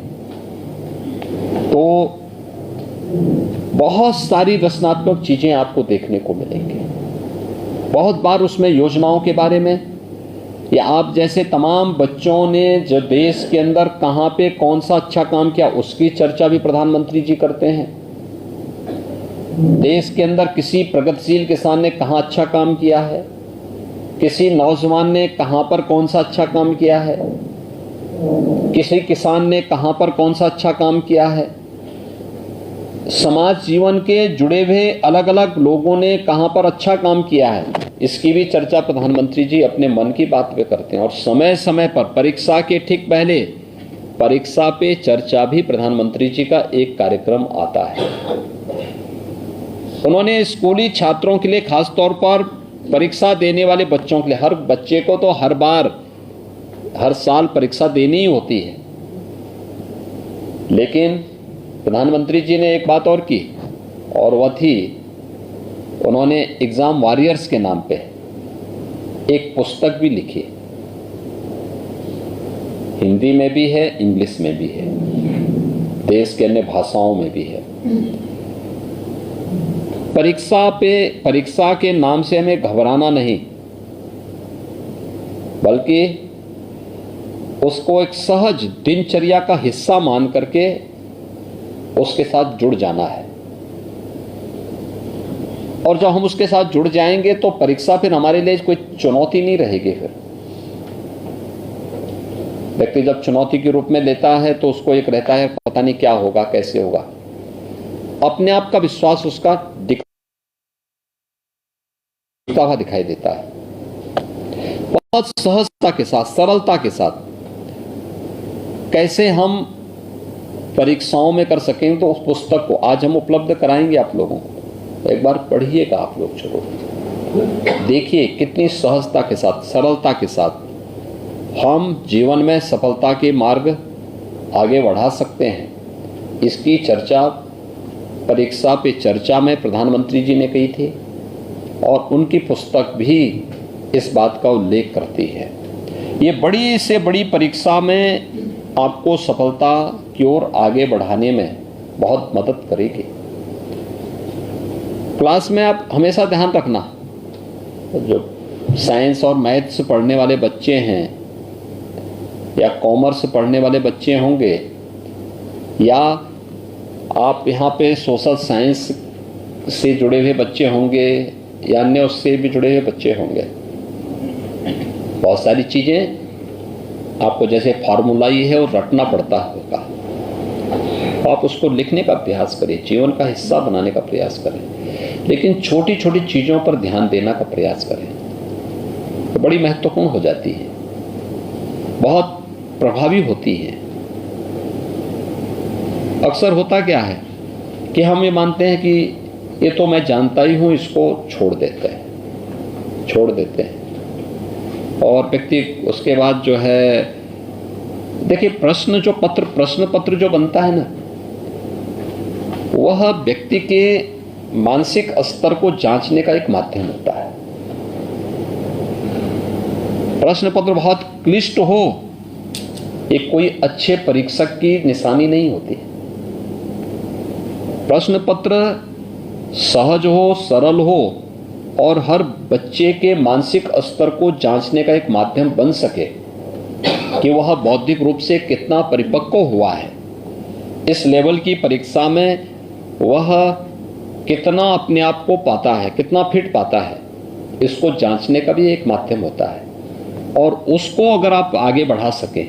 तो बहुत सारी रचनात्मक चीजें आपको देखने को मिलेंगी। बहुत बार उसमें योजनाओं के बारे में, या आप जैसे तमाम बच्चों ने जो देश के अंदर कहाँ पे कौन सा अच्छा काम किया उसकी चर्चा भी प्रधानमंत्री जी करते हैं। देश के अंदर किसी प्रगतिशील किसान ने कहाँ अच्छा काम किया है, किसी नौजवान ने कहाँ पर कौन सा अच्छा काम किया है, किसी किसान ने कहाँ पर कौन सा अच्छा काम किया है, समाज जीवन के जुड़े हुए अलग अलग लोगों ने कहाँ पर अच्छा काम किया है, इसकी भी चर्चा प्रधानमंत्री जी अपने मन की बात पे करते हैं। और समय समय पर परीक्षा के ठीक पहले परीक्षा पे चर्चा भी प्रधानमंत्री जी का एक कार्यक्रम आता है। उन्होंने स्कूली छात्रों के लिए, खास तौर पर परीक्षा देने वाले बच्चों के लिए, हर बच्चे को तो हर साल परीक्षा देनी ही होती है, लेकिन प्रधानमंत्री जी ने एक बात और की, और वह थी उन्होंने एग्जाम वॉरियर्स के नाम पे एक पुस्तक भी लिखी। हिंदी में भी है, इंग्लिश में भी है, देश के अन्य भाषाओं में भी है। परीक्षा के नाम से हमें घबराना नहीं, बल्कि उसको एक सहज दिनचर्या का हिस्सा मान करके उसके साथ जुड़ जाना है। और जब हम उसके साथ जुड़ जाएंगे तो परीक्षा फिर हमारे लिए कोई चुनौती नहीं रहेगी। फिर व्यक्ति जब चुनौती के रूप में लेता है तो उसको एक रहता है पता नहीं क्या होगा, कैसे होगा। अपने आप का विश्वास उसका दिखता हुआ दिखाई देता है। बहुत सहजता के साथ, सरलता के साथ कैसे हम परीक्षाओं में कर सकें, तो उस पुस्तक को आज हम उपलब्ध कराएंगे आप लोगों को। एक बार पढ़िएगा आप लोग, चलो देखिए कितनी सहजता के साथ, सरलता के साथ हम जीवन में सफलता के मार्ग आगे बढ़ा सकते हैं। इसकी चर्चा परीक्षा पे चर्चा में प्रधानमंत्री जी ने कही थी, और उनकी पुस्तक भी इस बात का उल्लेख करती है। ये बड़ी से बड़ी परीक्षा में आपको सफलता की ओर आगे बढ़ाने में बहुत मदद करेगी। क्लास में आप हमेशा ध्यान रखना, जो साइंस और मैथ्स पढ़ने वाले बच्चे हैं या कॉमर्स पढ़ने वाले बच्चे होंगे, या आप यहाँ पे सोशल साइंस से जुड़े हुए बच्चे होंगे या अन्य उससे भी जुड़े हुए बच्चे होंगे, बहुत सारी चीज़ें आपको जैसे फार्मूला ही है और रटना पड़ता होगा, तो आप उसको लिखने का प्रयास करें, जीवन का हिस्सा बनाने का प्रयास करें, लेकिन छोटी छोटी चीज़ों पर ध्यान देने का प्रयास करें, तो बड़ी महत्वपूर्ण हो जाती है, बहुत प्रभावी होती है। अक्सर होता क्या है कि हम ये मानते हैं कि ये तो मैं जानता ही हूँ, इसको छोड़ देते हैं और व्यक्ति उसके बाद जो है, देखिए प्रश्न पत्र जो बनता है ना, वह व्यक्ति के मानसिक स्तर को जांचने का एक माध्यम होता है। प्रश्न पत्र बहुत क्लिष्ट हो, ये कोई अच्छे परीक्षक की निशानी नहीं होती। प्रश्न पत्र सहज हो, सरल हो और हर बच्चे के मानसिक स्तर को जांचने का एक माध्यम बन सके कि वह बौद्धिक रूप से कितना परिपक्व हुआ है, इस लेवल की परीक्षा में वह कितना अपने आप को पाता है, कितना फिट पाता है, इसको जांचने का भी एक माध्यम होता है। और उसको अगर आप आगे बढ़ा सकें,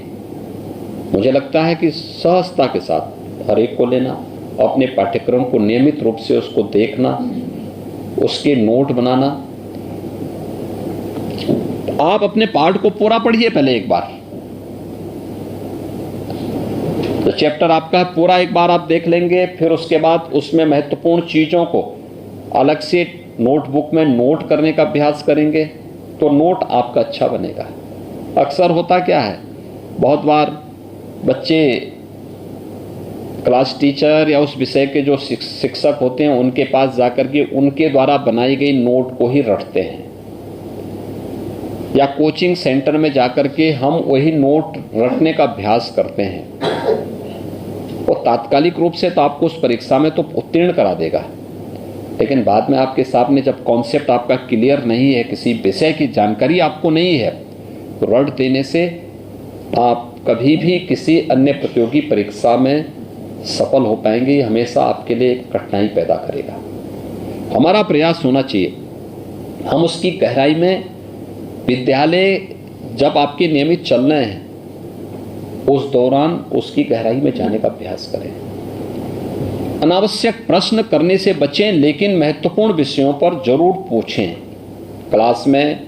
मुझे लगता है कि सहजता के साथ हर एक को लेना, अपने पाठ्यक्रम को नियमित रूप से उसको देखना, उसके नोट बनाना। आप अपने पाठ को पूरा पढ़िए पहले एक बार, तो चैप्टर आपका पूरा एक बार आप देख लेंगे, फिर उसके बाद उसमें महत्वपूर्ण चीज़ों को अलग से नोटबुक में नोट करने का अभ्यास करेंगे, तो नोट आपका अच्छा बनेगा। अक्सर होता क्या है, बहुत बार बच्चे क्लास टीचर या उस विषय के जो शिक्षक होते हैं उनके पास जाकर के उनके द्वारा बनाई गई नोट को ही रटते हैं, या कोचिंग सेंटर में जाकर के हम वही नोट रटने का अभ्यास करते हैं। और तात्कालिक रूप से तो आपको उस परीक्षा में तो उत्तीर्ण करा देगा, लेकिन बाद में आपके सामने जब कॉन्सेप्ट आपका क्लियर नहीं है, किसी विषय की जानकारी आपको नहीं है, तो रट देने से आप कभी भी किसी अन्य प्रतियोगी परीक्षा में सफल हो पाएंगे, हमेशा आपके लिए एक कठिनाई पैदा करेगा। हमारा प्रयास होना चाहिए हम उसकी गहराई में विद्यालय जब आपके नियमित चल रहे हैं उस दौरान उसकी गहराई में जाने का अभ्यास करें। अनावश्यक प्रश्न करने से बचें, लेकिन महत्वपूर्ण विषयों पर जरूर पूछें। क्लास में,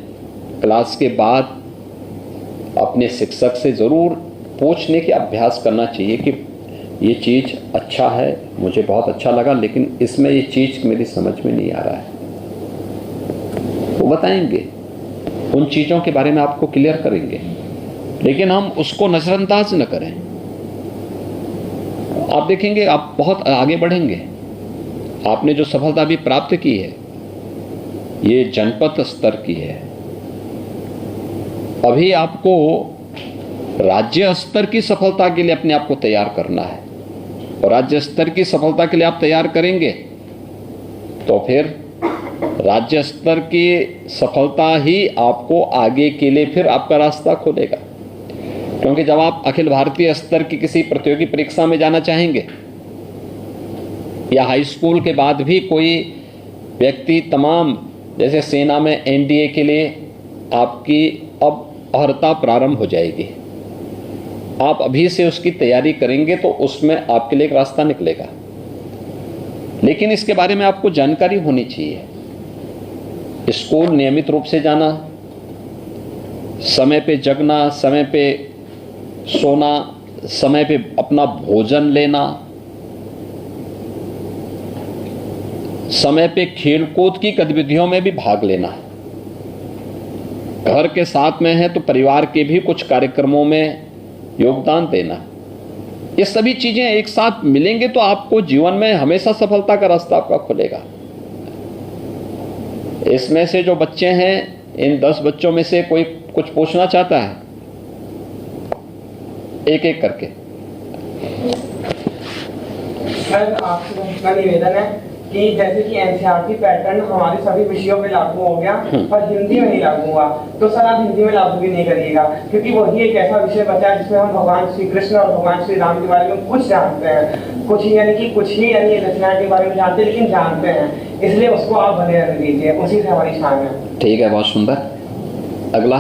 क्लास के बाद अपने शिक्षक से ज़रूर पूछने के अभ्यास करना चाहिए कि ये चीज़ अच्छा है, मुझे बहुत अच्छा लगा, लेकिन इसमें ये चीज़ मेरी समझ में नहीं आ रहा है। वो बताएंगे, उन चीज़ों के बारे में आपको क्लियर करेंगे, लेकिन हम उसको नज़रअंदाज न करें। आप देखेंगे आप बहुत आगे बढ़ेंगे। आपने जो सफलता भी प्राप्त की है ये जनपद स्तर की है। अभी आपको राज्य स्तर की सफलता के लिए अपने आप को तैयार करना है, और राज्य स्तर की सफलता के लिए आप तैयार करेंगे तो फिर राज्य स्तर की सफलता ही आपको आगे के लिए फिर आपका रास्ता खोलेगा। क्योंकि जब आप अखिल भारतीय स्तर की किसी प्रतियोगी परीक्षा में जाना चाहेंगे, या हाई स्कूल के बाद भी कोई व्यक्ति तमाम, जैसे सेना में एनडीए के लिए आपकी अब अर्हता प्रारंभ हो जाएगी, आप अभी से उसकी तैयारी करेंगे तो उसमें आपके लिए एक रास्ता निकलेगा। लेकिन इसके बारे में आपको जानकारी होनी चाहिए। स्कूल नियमित रूप से जाना, समय पे जगना, समय पे सोना, समय पे अपना भोजन लेना, समय पे खेलकूद की गतिविधियों में भी भाग लेना। घर के साथ में है तो परिवार के भी कुछ कार्यक्रमों में योगदान देना। ये सभी चीजें एक साथ मिलेंगे तो आपको जीवन में हमेशा सफलता का रास्ता आपका खुलेगा। इसमें से जो बच्चे हैं, इन 10 बच्चों में से कोई कुछ पूछना चाहता है? एक एक करके। सर, आपसे मेरा निवेदन है कि जैसे कि एनसीईआरटी पैटर्न हमारे सभी विषयों में लागू हो गया पर हिंदी में नहीं लागू हुआ, तो सर आप हिंदी में लागू भी नहीं करिएगा, क्योंकि वही एक ऐसा विषय बचा है जिसमें हम भगवान श्री कृष्ण और भगवान श्री राम के बारे में कुछ जानते हैं, कुछ ही यानी रचना के बारे में जानते हैं, लेकिन जानते हैं, इसलिए उसको आप बने रहने दीजिए, उसी से हमारी शान है। ठीक है, बहुत सुंदर। अगला,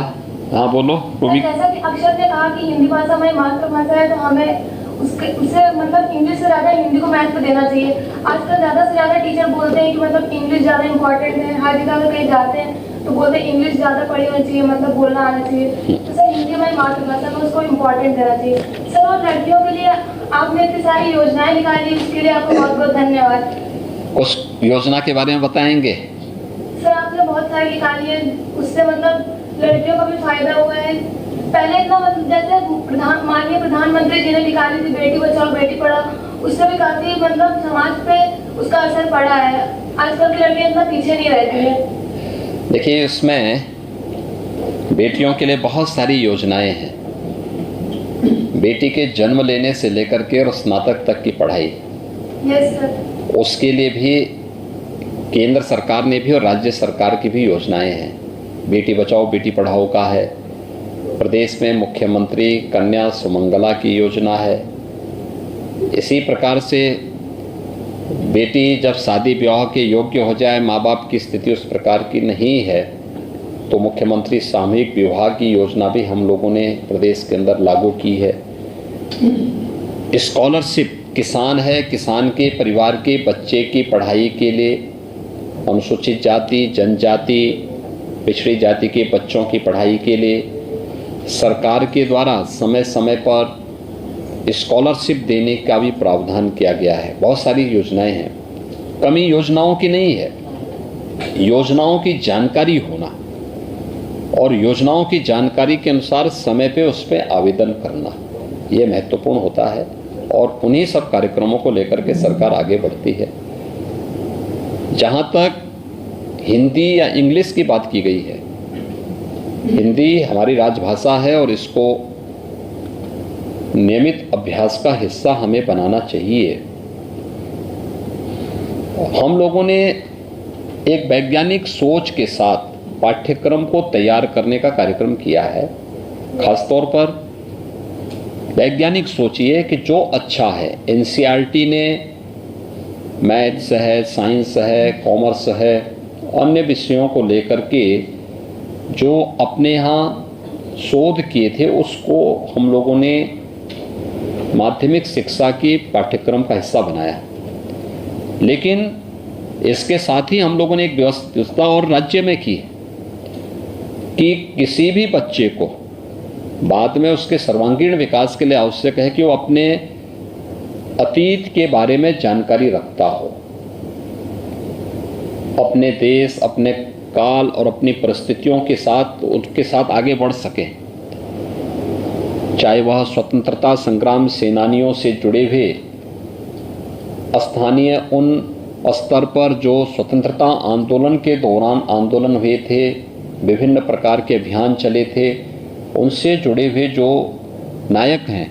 हाँ बोलो। जैसा कि अक्षर ने कहा कि हिंदी भाषा हमारी मातृभाषा है, तो हमें उससे मतलब इंग्लिश से ज़्यादा हिंदी को महत्व देना चाहिए। आजकल ज़्यादा से ज़्यादा टीचर बोलते हैं कि मतलब इंग्लिश ज़्यादा इंपॉर्टेंट है, हर जगह अगर कहीं जाते हैं तो बोलते हैं इंग्लिश ज़्यादा पढ़ी होनी चाहिए, मतलब बोलना आना चाहिए। तो सर हिंदी हमारी मातृभाषा में उसको इम्पोर्टेंट देना चाहिए। सर, और लड़कियों के लिए आपने इतनी सारी योजनाएं निकाली, उसके लिए आपको बहुत बहुत धन्यवाद। उस योजना के बारे में बताएंगे? सर, आपने बहुत सारी निकाली है, उससे मतलब लड़कियों का भी फायदा हुआ है। पहले इतना मतलब जैसे माननीय प्रधानमंत्री जी ने निकाली थी बेटी बचाओ बेटी पढ़ाओ, उससे भी काफी मतलब समाज पे उसका असर पड़ा है। आजकल की लड़कियां इतना पीछे नहीं रहती है। देखिए, इसमें बेटियों के लिए बहुत सारी योजनाएं हैं। बेटी के जन्म लेने से लेकर के और स्नातक तक की पढ़ाई, यस सर, उसके लिए भी केंद्र सरकार ने भी और राज्य सरकार की भी योजनाएं हैं। बेटी बचाओ बेटी पढ़ाओ का है, प्रदेश में मुख्यमंत्री कन्या सुमंगला की योजना है। इसी प्रकार से बेटी जब शादी ब्याह के योग्य हो जाए, माँ बाप की स्थिति उस प्रकार की नहीं है, तो मुख्यमंत्री सामूहिक विवाह की योजना भी हम लोगों ने प्रदेश के अंदर लागू की है। स्कॉलरशिप, किसान है, किसान के परिवार के बच्चे की पढ़ाई के लिए, अनुसूचित जाति, जनजाति, पिछड़ी जाति के बच्चों की पढ़ाई के लिए सरकार के द्वारा समय समय पर स्कॉलरशिप देने का भी प्रावधान किया गया है। बहुत सारी योजनाएं हैं, कमी योजनाओं की नहीं है। योजनाओं की जानकारी होना और योजनाओं की जानकारी के अनुसार समय पे उस पर आवेदन करना, ये महत्वपूर्ण होता है, और उन्हीं सब कार्यक्रमों को लेकर के सरकार आगे बढ़ती है। जहाँ तक हिंदी या इंग्लिश की बात की गई है, हिंदी हमारी राजभाषा है और इसको नियमित अभ्यास का हिस्सा हमें बनाना चाहिए। हम लोगों ने एक वैज्ञानिक सोच के साथ पाठ्यक्रम को तैयार करने का कार्यक्रम किया है। खासतौर पर वैज्ञानिक सोचिए कि जो अच्छा है, एनसीईआरटी ने मैथ्स है, साइंस है, कॉमर्स है, अन्य विषयों को लेकर के जो अपने यहाँ शोध किए थे उसको हम लोगों ने माध्यमिक शिक्षा की पाठ्यक्रम का हिस्सा बनाया। लेकिन इसके साथ ही हम लोगों ने एक व्यवस्था और राज्य में की कि किसी भी बच्चे को बाद में उसके सर्वांगीण विकास के लिए आवश्यक है कि वो अपने अतीत के बारे में जानकारी रखता हो, अपने देश, अपने काल और अपनी परिस्थितियों के साथ उनके साथ आगे बढ़ सके, चाहे वह स्वतंत्रता संग्राम सेनानियों से जुड़े हुए स्थानीय उन स्तर पर जो स्वतंत्रता आंदोलन के दौरान आंदोलन हुए थे, विभिन्न प्रकार के अभियान चले थे, उनसे जुड़े हुए जो नायक हैं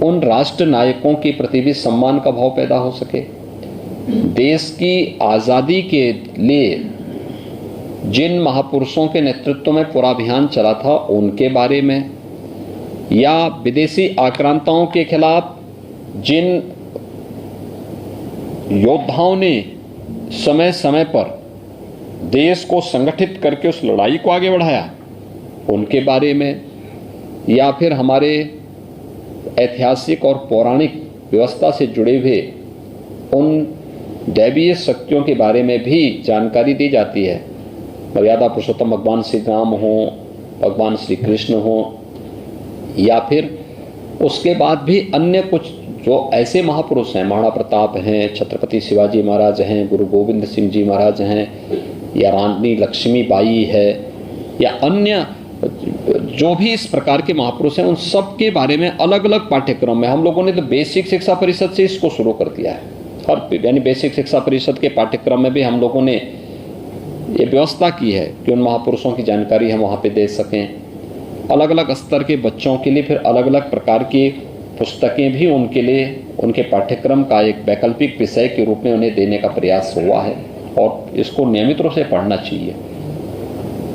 उन राष्ट्र नायकों के प्रति भी सम्मान का भाव पैदा हो सके। देश की आज़ादी के लिए जिन महापुरुषों के नेतृत्व में पूरा अभियान चला था उनके बारे में, या विदेशी आक्रांताओं के खिलाफ जिन योद्धाओं ने समय समय पर देश को संगठित करके उस लड़ाई को आगे बढ़ाया उनके बारे में, या फिर हमारे ऐतिहासिक और पौराणिक व्यवस्था से जुड़े हुए उन दैवीय शक्तियों के बारे में भी जानकारी दी जाती है। मर्यादा पुरुषोत्तम भगवान श्री राम हो, भगवान श्री कृष्ण हो, या फिर उसके बाद भी अन्य कुछ जो ऐसे महापुरुष हैं, महाराणा प्रताप हैं, छत्रपति शिवाजी महाराज हैं, गुरु गोविंद सिंह जी महाराज हैं, या रानी लक्ष्मीबाई है, या अन्य जो भी इस प्रकार के महापुरुष हैं, उन सब के बारे में अलग अलग पाठ्यक्रम में हम लोगों ने तो बेसिक शिक्षा परिषद से इसको शुरू कर दिया है। हर यानी बेसिक शिक्षा परिषद के पाठ्यक्रम में भी हम लोगों ने ये व्यवस्था की है कि उन महापुरुषों की जानकारी हम वहाँ पे दे सकें। अलग अलग स्तर के बच्चों के लिए फिर अलग अलग प्रकार की पुस्तकें भी उनके लिए उनके पाठ्यक्रम का एक वैकल्पिक विषय के रूप में उन्हें देने का प्रयास हुआ है, और इसको नियमित रूप से पढ़ना चाहिए,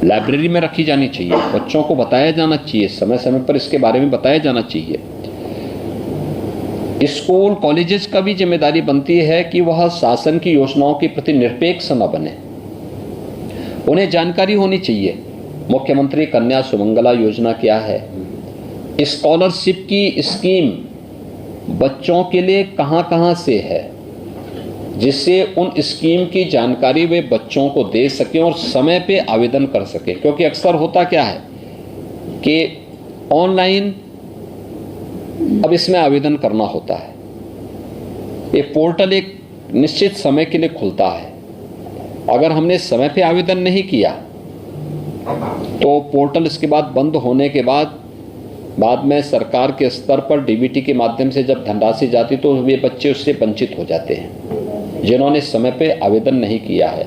लाइब्रेरी में रखी जानी चाहिए, बच्चों को बताया जाना चाहिए, समय समय पर इसके बारे में बताया जाना चाहिए। स्कूल कॉलेजेस का भी जिम्मेदारी बनती है कि वह शासन की योजनाओं के प्रति निरपेक्ष न बने, उन्हें जानकारी होनी चाहिए मुख्यमंत्री कन्या सुमंगला योजना क्या है, स्कॉलरशिप की स्कीम बच्चों के लिए कहां-कहां से है, जिससे उन स्कीम की जानकारी वे बच्चों को दे सकें और समय पे आवेदन कर सकें। क्योंकि अक्सर होता क्या है कि ऑनलाइन अब इसमें आवेदन करना होता है, ये पोर्टल एक निश्चित समय के लिए खुलता है, अगर हमने समय पे आवेदन नहीं किया तो पोर्टल इसके बाद बंद होने के बाद में सरकार के स्तर पर डीबीटी के माध्यम से जब धनराशि जाती तो वे बच्चे उससे वंचित हो जाते हैं जिन्होंने समय पे आवेदन नहीं किया है।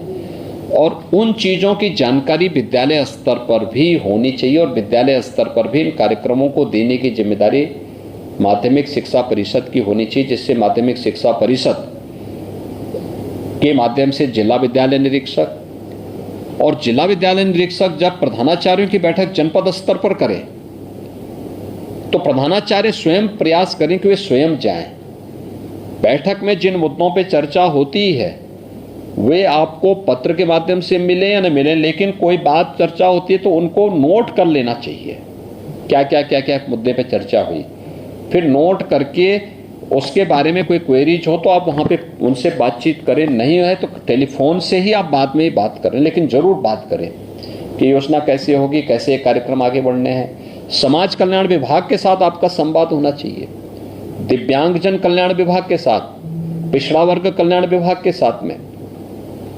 और उन चीज़ों की जानकारी विद्यालय स्तर पर भी होनी चाहिए, और विद्यालय स्तर पर भी इन कार्यक्रमों को देने की जिम्मेदारी माध्यमिक शिक्षा परिषद की होनी चाहिए, जिससे माध्यमिक शिक्षा परिषद के माध्यम से जिला विद्यालय निरीक्षक और जिला विद्यालय निरीक्षक जब प्रधानाचार्यों की बैठक जनपद स्तर पर करें तो प्रधानाचार्य स्वयं प्रयास करें कि वे स्वयं जाएं। बैठक में जिन मुद्दों पे चर्चा होती है वे आपको पत्र के माध्यम से मिले या न मिले, लेकिन कोई बात चर्चा होती है तो उनको नोट कर लेना चाहिए क्या क्या मुद्दे पे चर्चा हुई, फिर नोट करके उसके बारे में कोई क्वेरीज हो तो आप वहाँ पे उनसे बातचीत करें, नहीं है तो टेलीफोन से ही आप बाद में बात करें, लेकिन ज़रूर बात करें कि योजना कैसे होगी, कैसे कार्यक्रम आगे बढ़ने हैं। समाज कल्याण विभाग के साथ आपका संवाद होना चाहिए, दिव्यांगजन कल्याण विभाग के साथ, पिछड़ा वर्ग कल्याण विभाग के साथ में,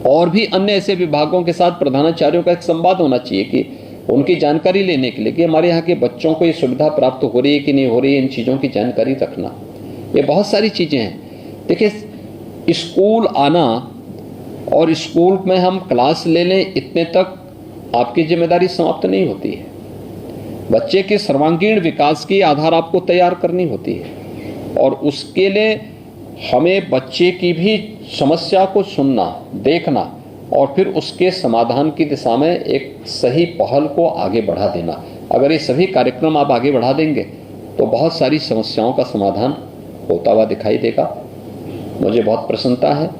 और भी अन्य ऐसे विभागों के साथ प्रधानाचार्यों का एक संवाद होना चाहिए कि उनकी जानकारी लेने के लिए कि हमारे यहाँ के बच्चों को ये सुविधा प्राप्त हो रही है कि नहीं हो रही है, इन चीज़ों की जानकारी रखना। ये बहुत सारी चीज़ें हैं। देखिए, स्कूल आना और स्कूल में हम क्लास ले लें इतने तक आपकी जिम्मेदारी समाप्त नहीं होती है। बच्चे के सर्वांगीण विकास की आधार आपको तैयार करनी होती है, और उसके लिए हमें बच्चे की भी समस्या को सुनना, देखना और फिर उसके समाधान की दिशा में एक सही पहल को आगे बढ़ा देना। अगर ये सभी कार्यक्रम आप आगे बढ़ा देंगे तो बहुत सारी समस्याओं का समाधान होता हुआ दिखाई देगा। मुझे बहुत प्रसन्नता है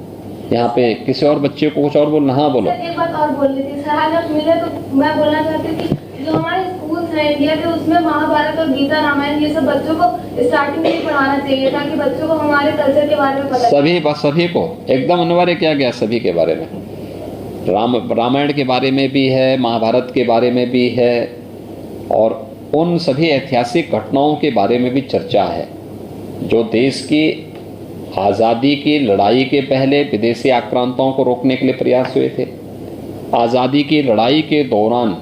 यहाँ पे किसी और बच्चे को कुछ और बोलना? हाँ बोलो। एक बात और बोलनी थी सर, आज आप मिले तो मैं बोलना चाहती हूँ कि जो हमारे स्कूल्स हैं इंडिया के, उसमें महाभारत और गीता रामायण ये सब बच्चों को स्टार्टिंग में ही पढ़ाना चाहिए, ताकि बच्चों को हमारे कल्चर के बारे में पता सभी को एकदम अनिवार्य किया गया, सभी के बारे में। रामायण के बारे में भी है, महाभारत के बारे में भी है, और उन सभी ऐतिहासिक घटनाओं के बारे में भी चर्चा है जो देश की आज़ादी की लड़ाई के पहले विदेशी आक्रांताओं को रोकने के लिए प्रयास हुए थे। आज़ादी की लड़ाई के दौरान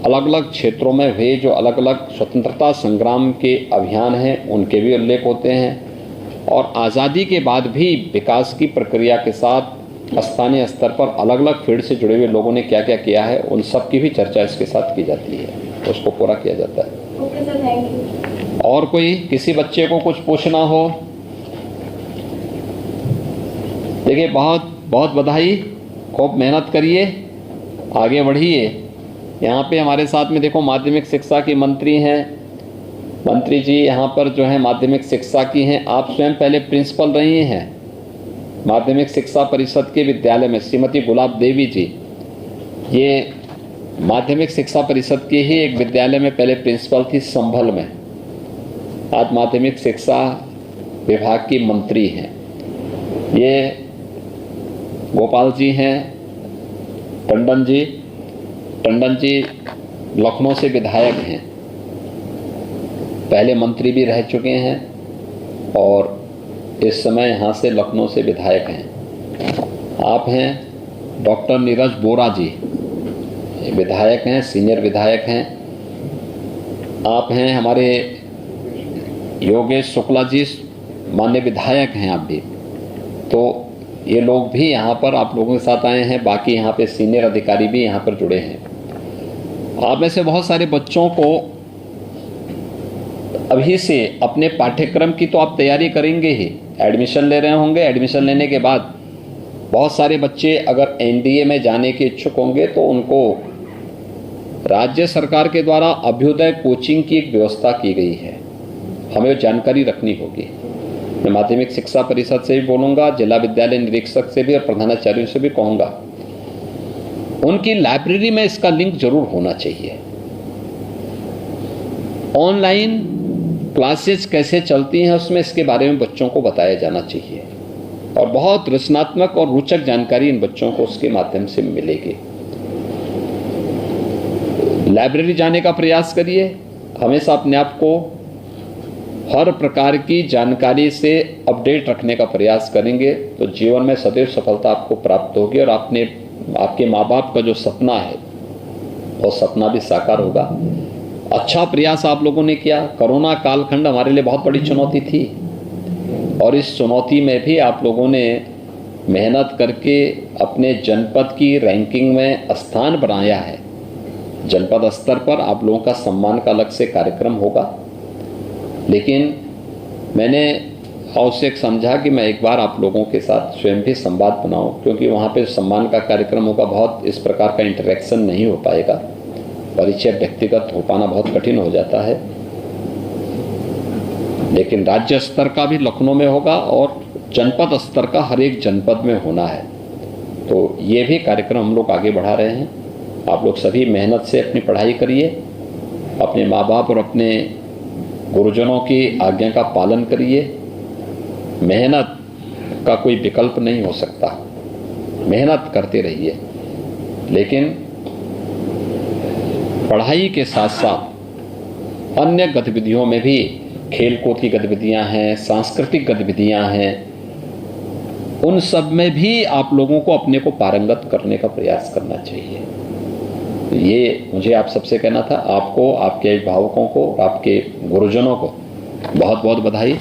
अलग अलग क्षेत्रों में हुए जो अलग अलग स्वतंत्रता संग्राम के अभियान हैं उनके भी उल्लेख होते हैं, और आज़ादी के बाद भी विकास की प्रक्रिया के साथ स्थानीय स्तर पर अलग अलग फील्ड से जुड़े हुए लोगों ने क्या क्या किया है उन सब की भी चर्चा इसके साथ की जाती है, उसको पूरा किया जाता है। Okay sir, thank you. और कोई किसी बच्चे को कुछ पूछना हो? देखिए, बहुत बहुत बधाई, खूब मेहनत करिए, आगे बढ़िए। यहाँ पे हमारे साथ में देखो माध्यमिक शिक्षा की मंत्री हैं, मंत्री जी यहाँ पर जो है माध्यमिक शिक्षा की हैं। आप स्वयं पहले प्रिंसिपल रही हैं माध्यमिक शिक्षा परिषद के विद्यालय में, श्रीमती गुलाब देवी जी। ये माध्यमिक शिक्षा परिषद के ही एक विद्यालय में पहले प्रिंसिपल थी संभल में, आज माध्यमिक शिक्षा विभाग की मंत्री हैं। ये गोपाल जी हैं, टंडन जी लखनऊ से विधायक हैं, पहले मंत्री भी रह चुके हैं और इस समय यहाँ से लखनऊ से विधायक हैं। आप हैं डॉक्टर नीरज बोरा जी, विधायक हैं, सीनियर विधायक हैं। आप हैं हमारे योगेश शुक्ला जी, माननीय विधायक हैं आप भी। तो ये लोग भी यहाँ पर आप लोगों के साथ आए हैं, बाकी यहाँ पे सीनियर अधिकारी भी यहाँ पर जुड़े हैं। आप में से बहुत सारे बच्चों को अभी से अपने पाठ्यक्रम की तो आप तैयारी करेंगे ही, एडमिशन ले रहे होंगे। एडमिशन लेने के बाद बहुत सारे बच्चे अगर एनडीए में जाने के इच्छुक होंगे तो उनको राज्य सरकार के द्वारा अभ्युदय कोचिंग की एक व्यवस्था की गई है, हमें जानकारी रखनी होगी। मैं माध्यमिक शिक्षा परिषद से भी बोलूँगा, जिला विद्यालय निरीक्षक से भी और प्रधानाचार्यों से भी कहूँगा, उनकी लाइब्रेरी में इसका लिंक जरूर होना चाहिए। ऑनलाइन क्लासेस कैसे चलती हैं उसमें इसके बारे में बच्चों को बताया जाना चाहिए, और बहुत रचनात्मक और रोचक जानकारी इन बच्चों को उसके माध्यम से मिलेगी। लाइब्रेरी जाने का प्रयास करिए, हमेशा अपने आप को हर प्रकार की जानकारी से अपडेट रखने का प्रयास करेंगे तो जीवन में सदैव सफलता आपको प्राप्त होगी, और आपके माँ बाप का जो सपना है वो सपना भी साकार होगा। अच्छा प्रयास आप लोगों ने किया। कोरोना कालखंड हमारे लिए बहुत बड़ी चुनौती थी, और इस चुनौती में भी आप लोगों ने मेहनत करके अपने जनपद की रैंकिंग में स्थान बनाया है। जनपद स्तर पर आप लोगों का सम्मान का अलग से कार्यक्रम होगा, लेकिन मैंने आवश्यक समझा कि मैं एक बार आप लोगों के साथ स्वयं भी संवाद बनाऊं, क्योंकि वहाँ पे सम्मान का कार्यक्रम होगा, बहुत इस प्रकार का इंटरेक्शन नहीं हो पाएगा, परिचय व्यक्तिगत हो पाना बहुत कठिन हो जाता है। लेकिन राज्य स्तर का भी लखनऊ में होगा और जनपद स्तर का हर एक जनपद में होना है, तो ये भी कार्यक्रम हम लोग आगे बढ़ा रहे हैं। आप लोग सभी मेहनत से अपनी पढ़ाई करिए, अपने माँ बाप और अपने गुरुजनों की आज्ञा का पालन करिए। मेहनत का कोई विकल्प नहीं हो सकता, मेहनत करते रहिए, लेकिन पढ़ाई के साथ साथ अन्य गतिविधियों में भी, खेलकूद की गतिविधियां हैं, सांस्कृतिक गतिविधियां हैं, उन सब में भी आप लोगों को अपने को पारंगत करने का प्रयास करना चाहिए। ये मुझे आप सबसे कहना था। आपको, आपके अभिभावकों को, आपके गुरुजनों को बहुत बहुत बधाई।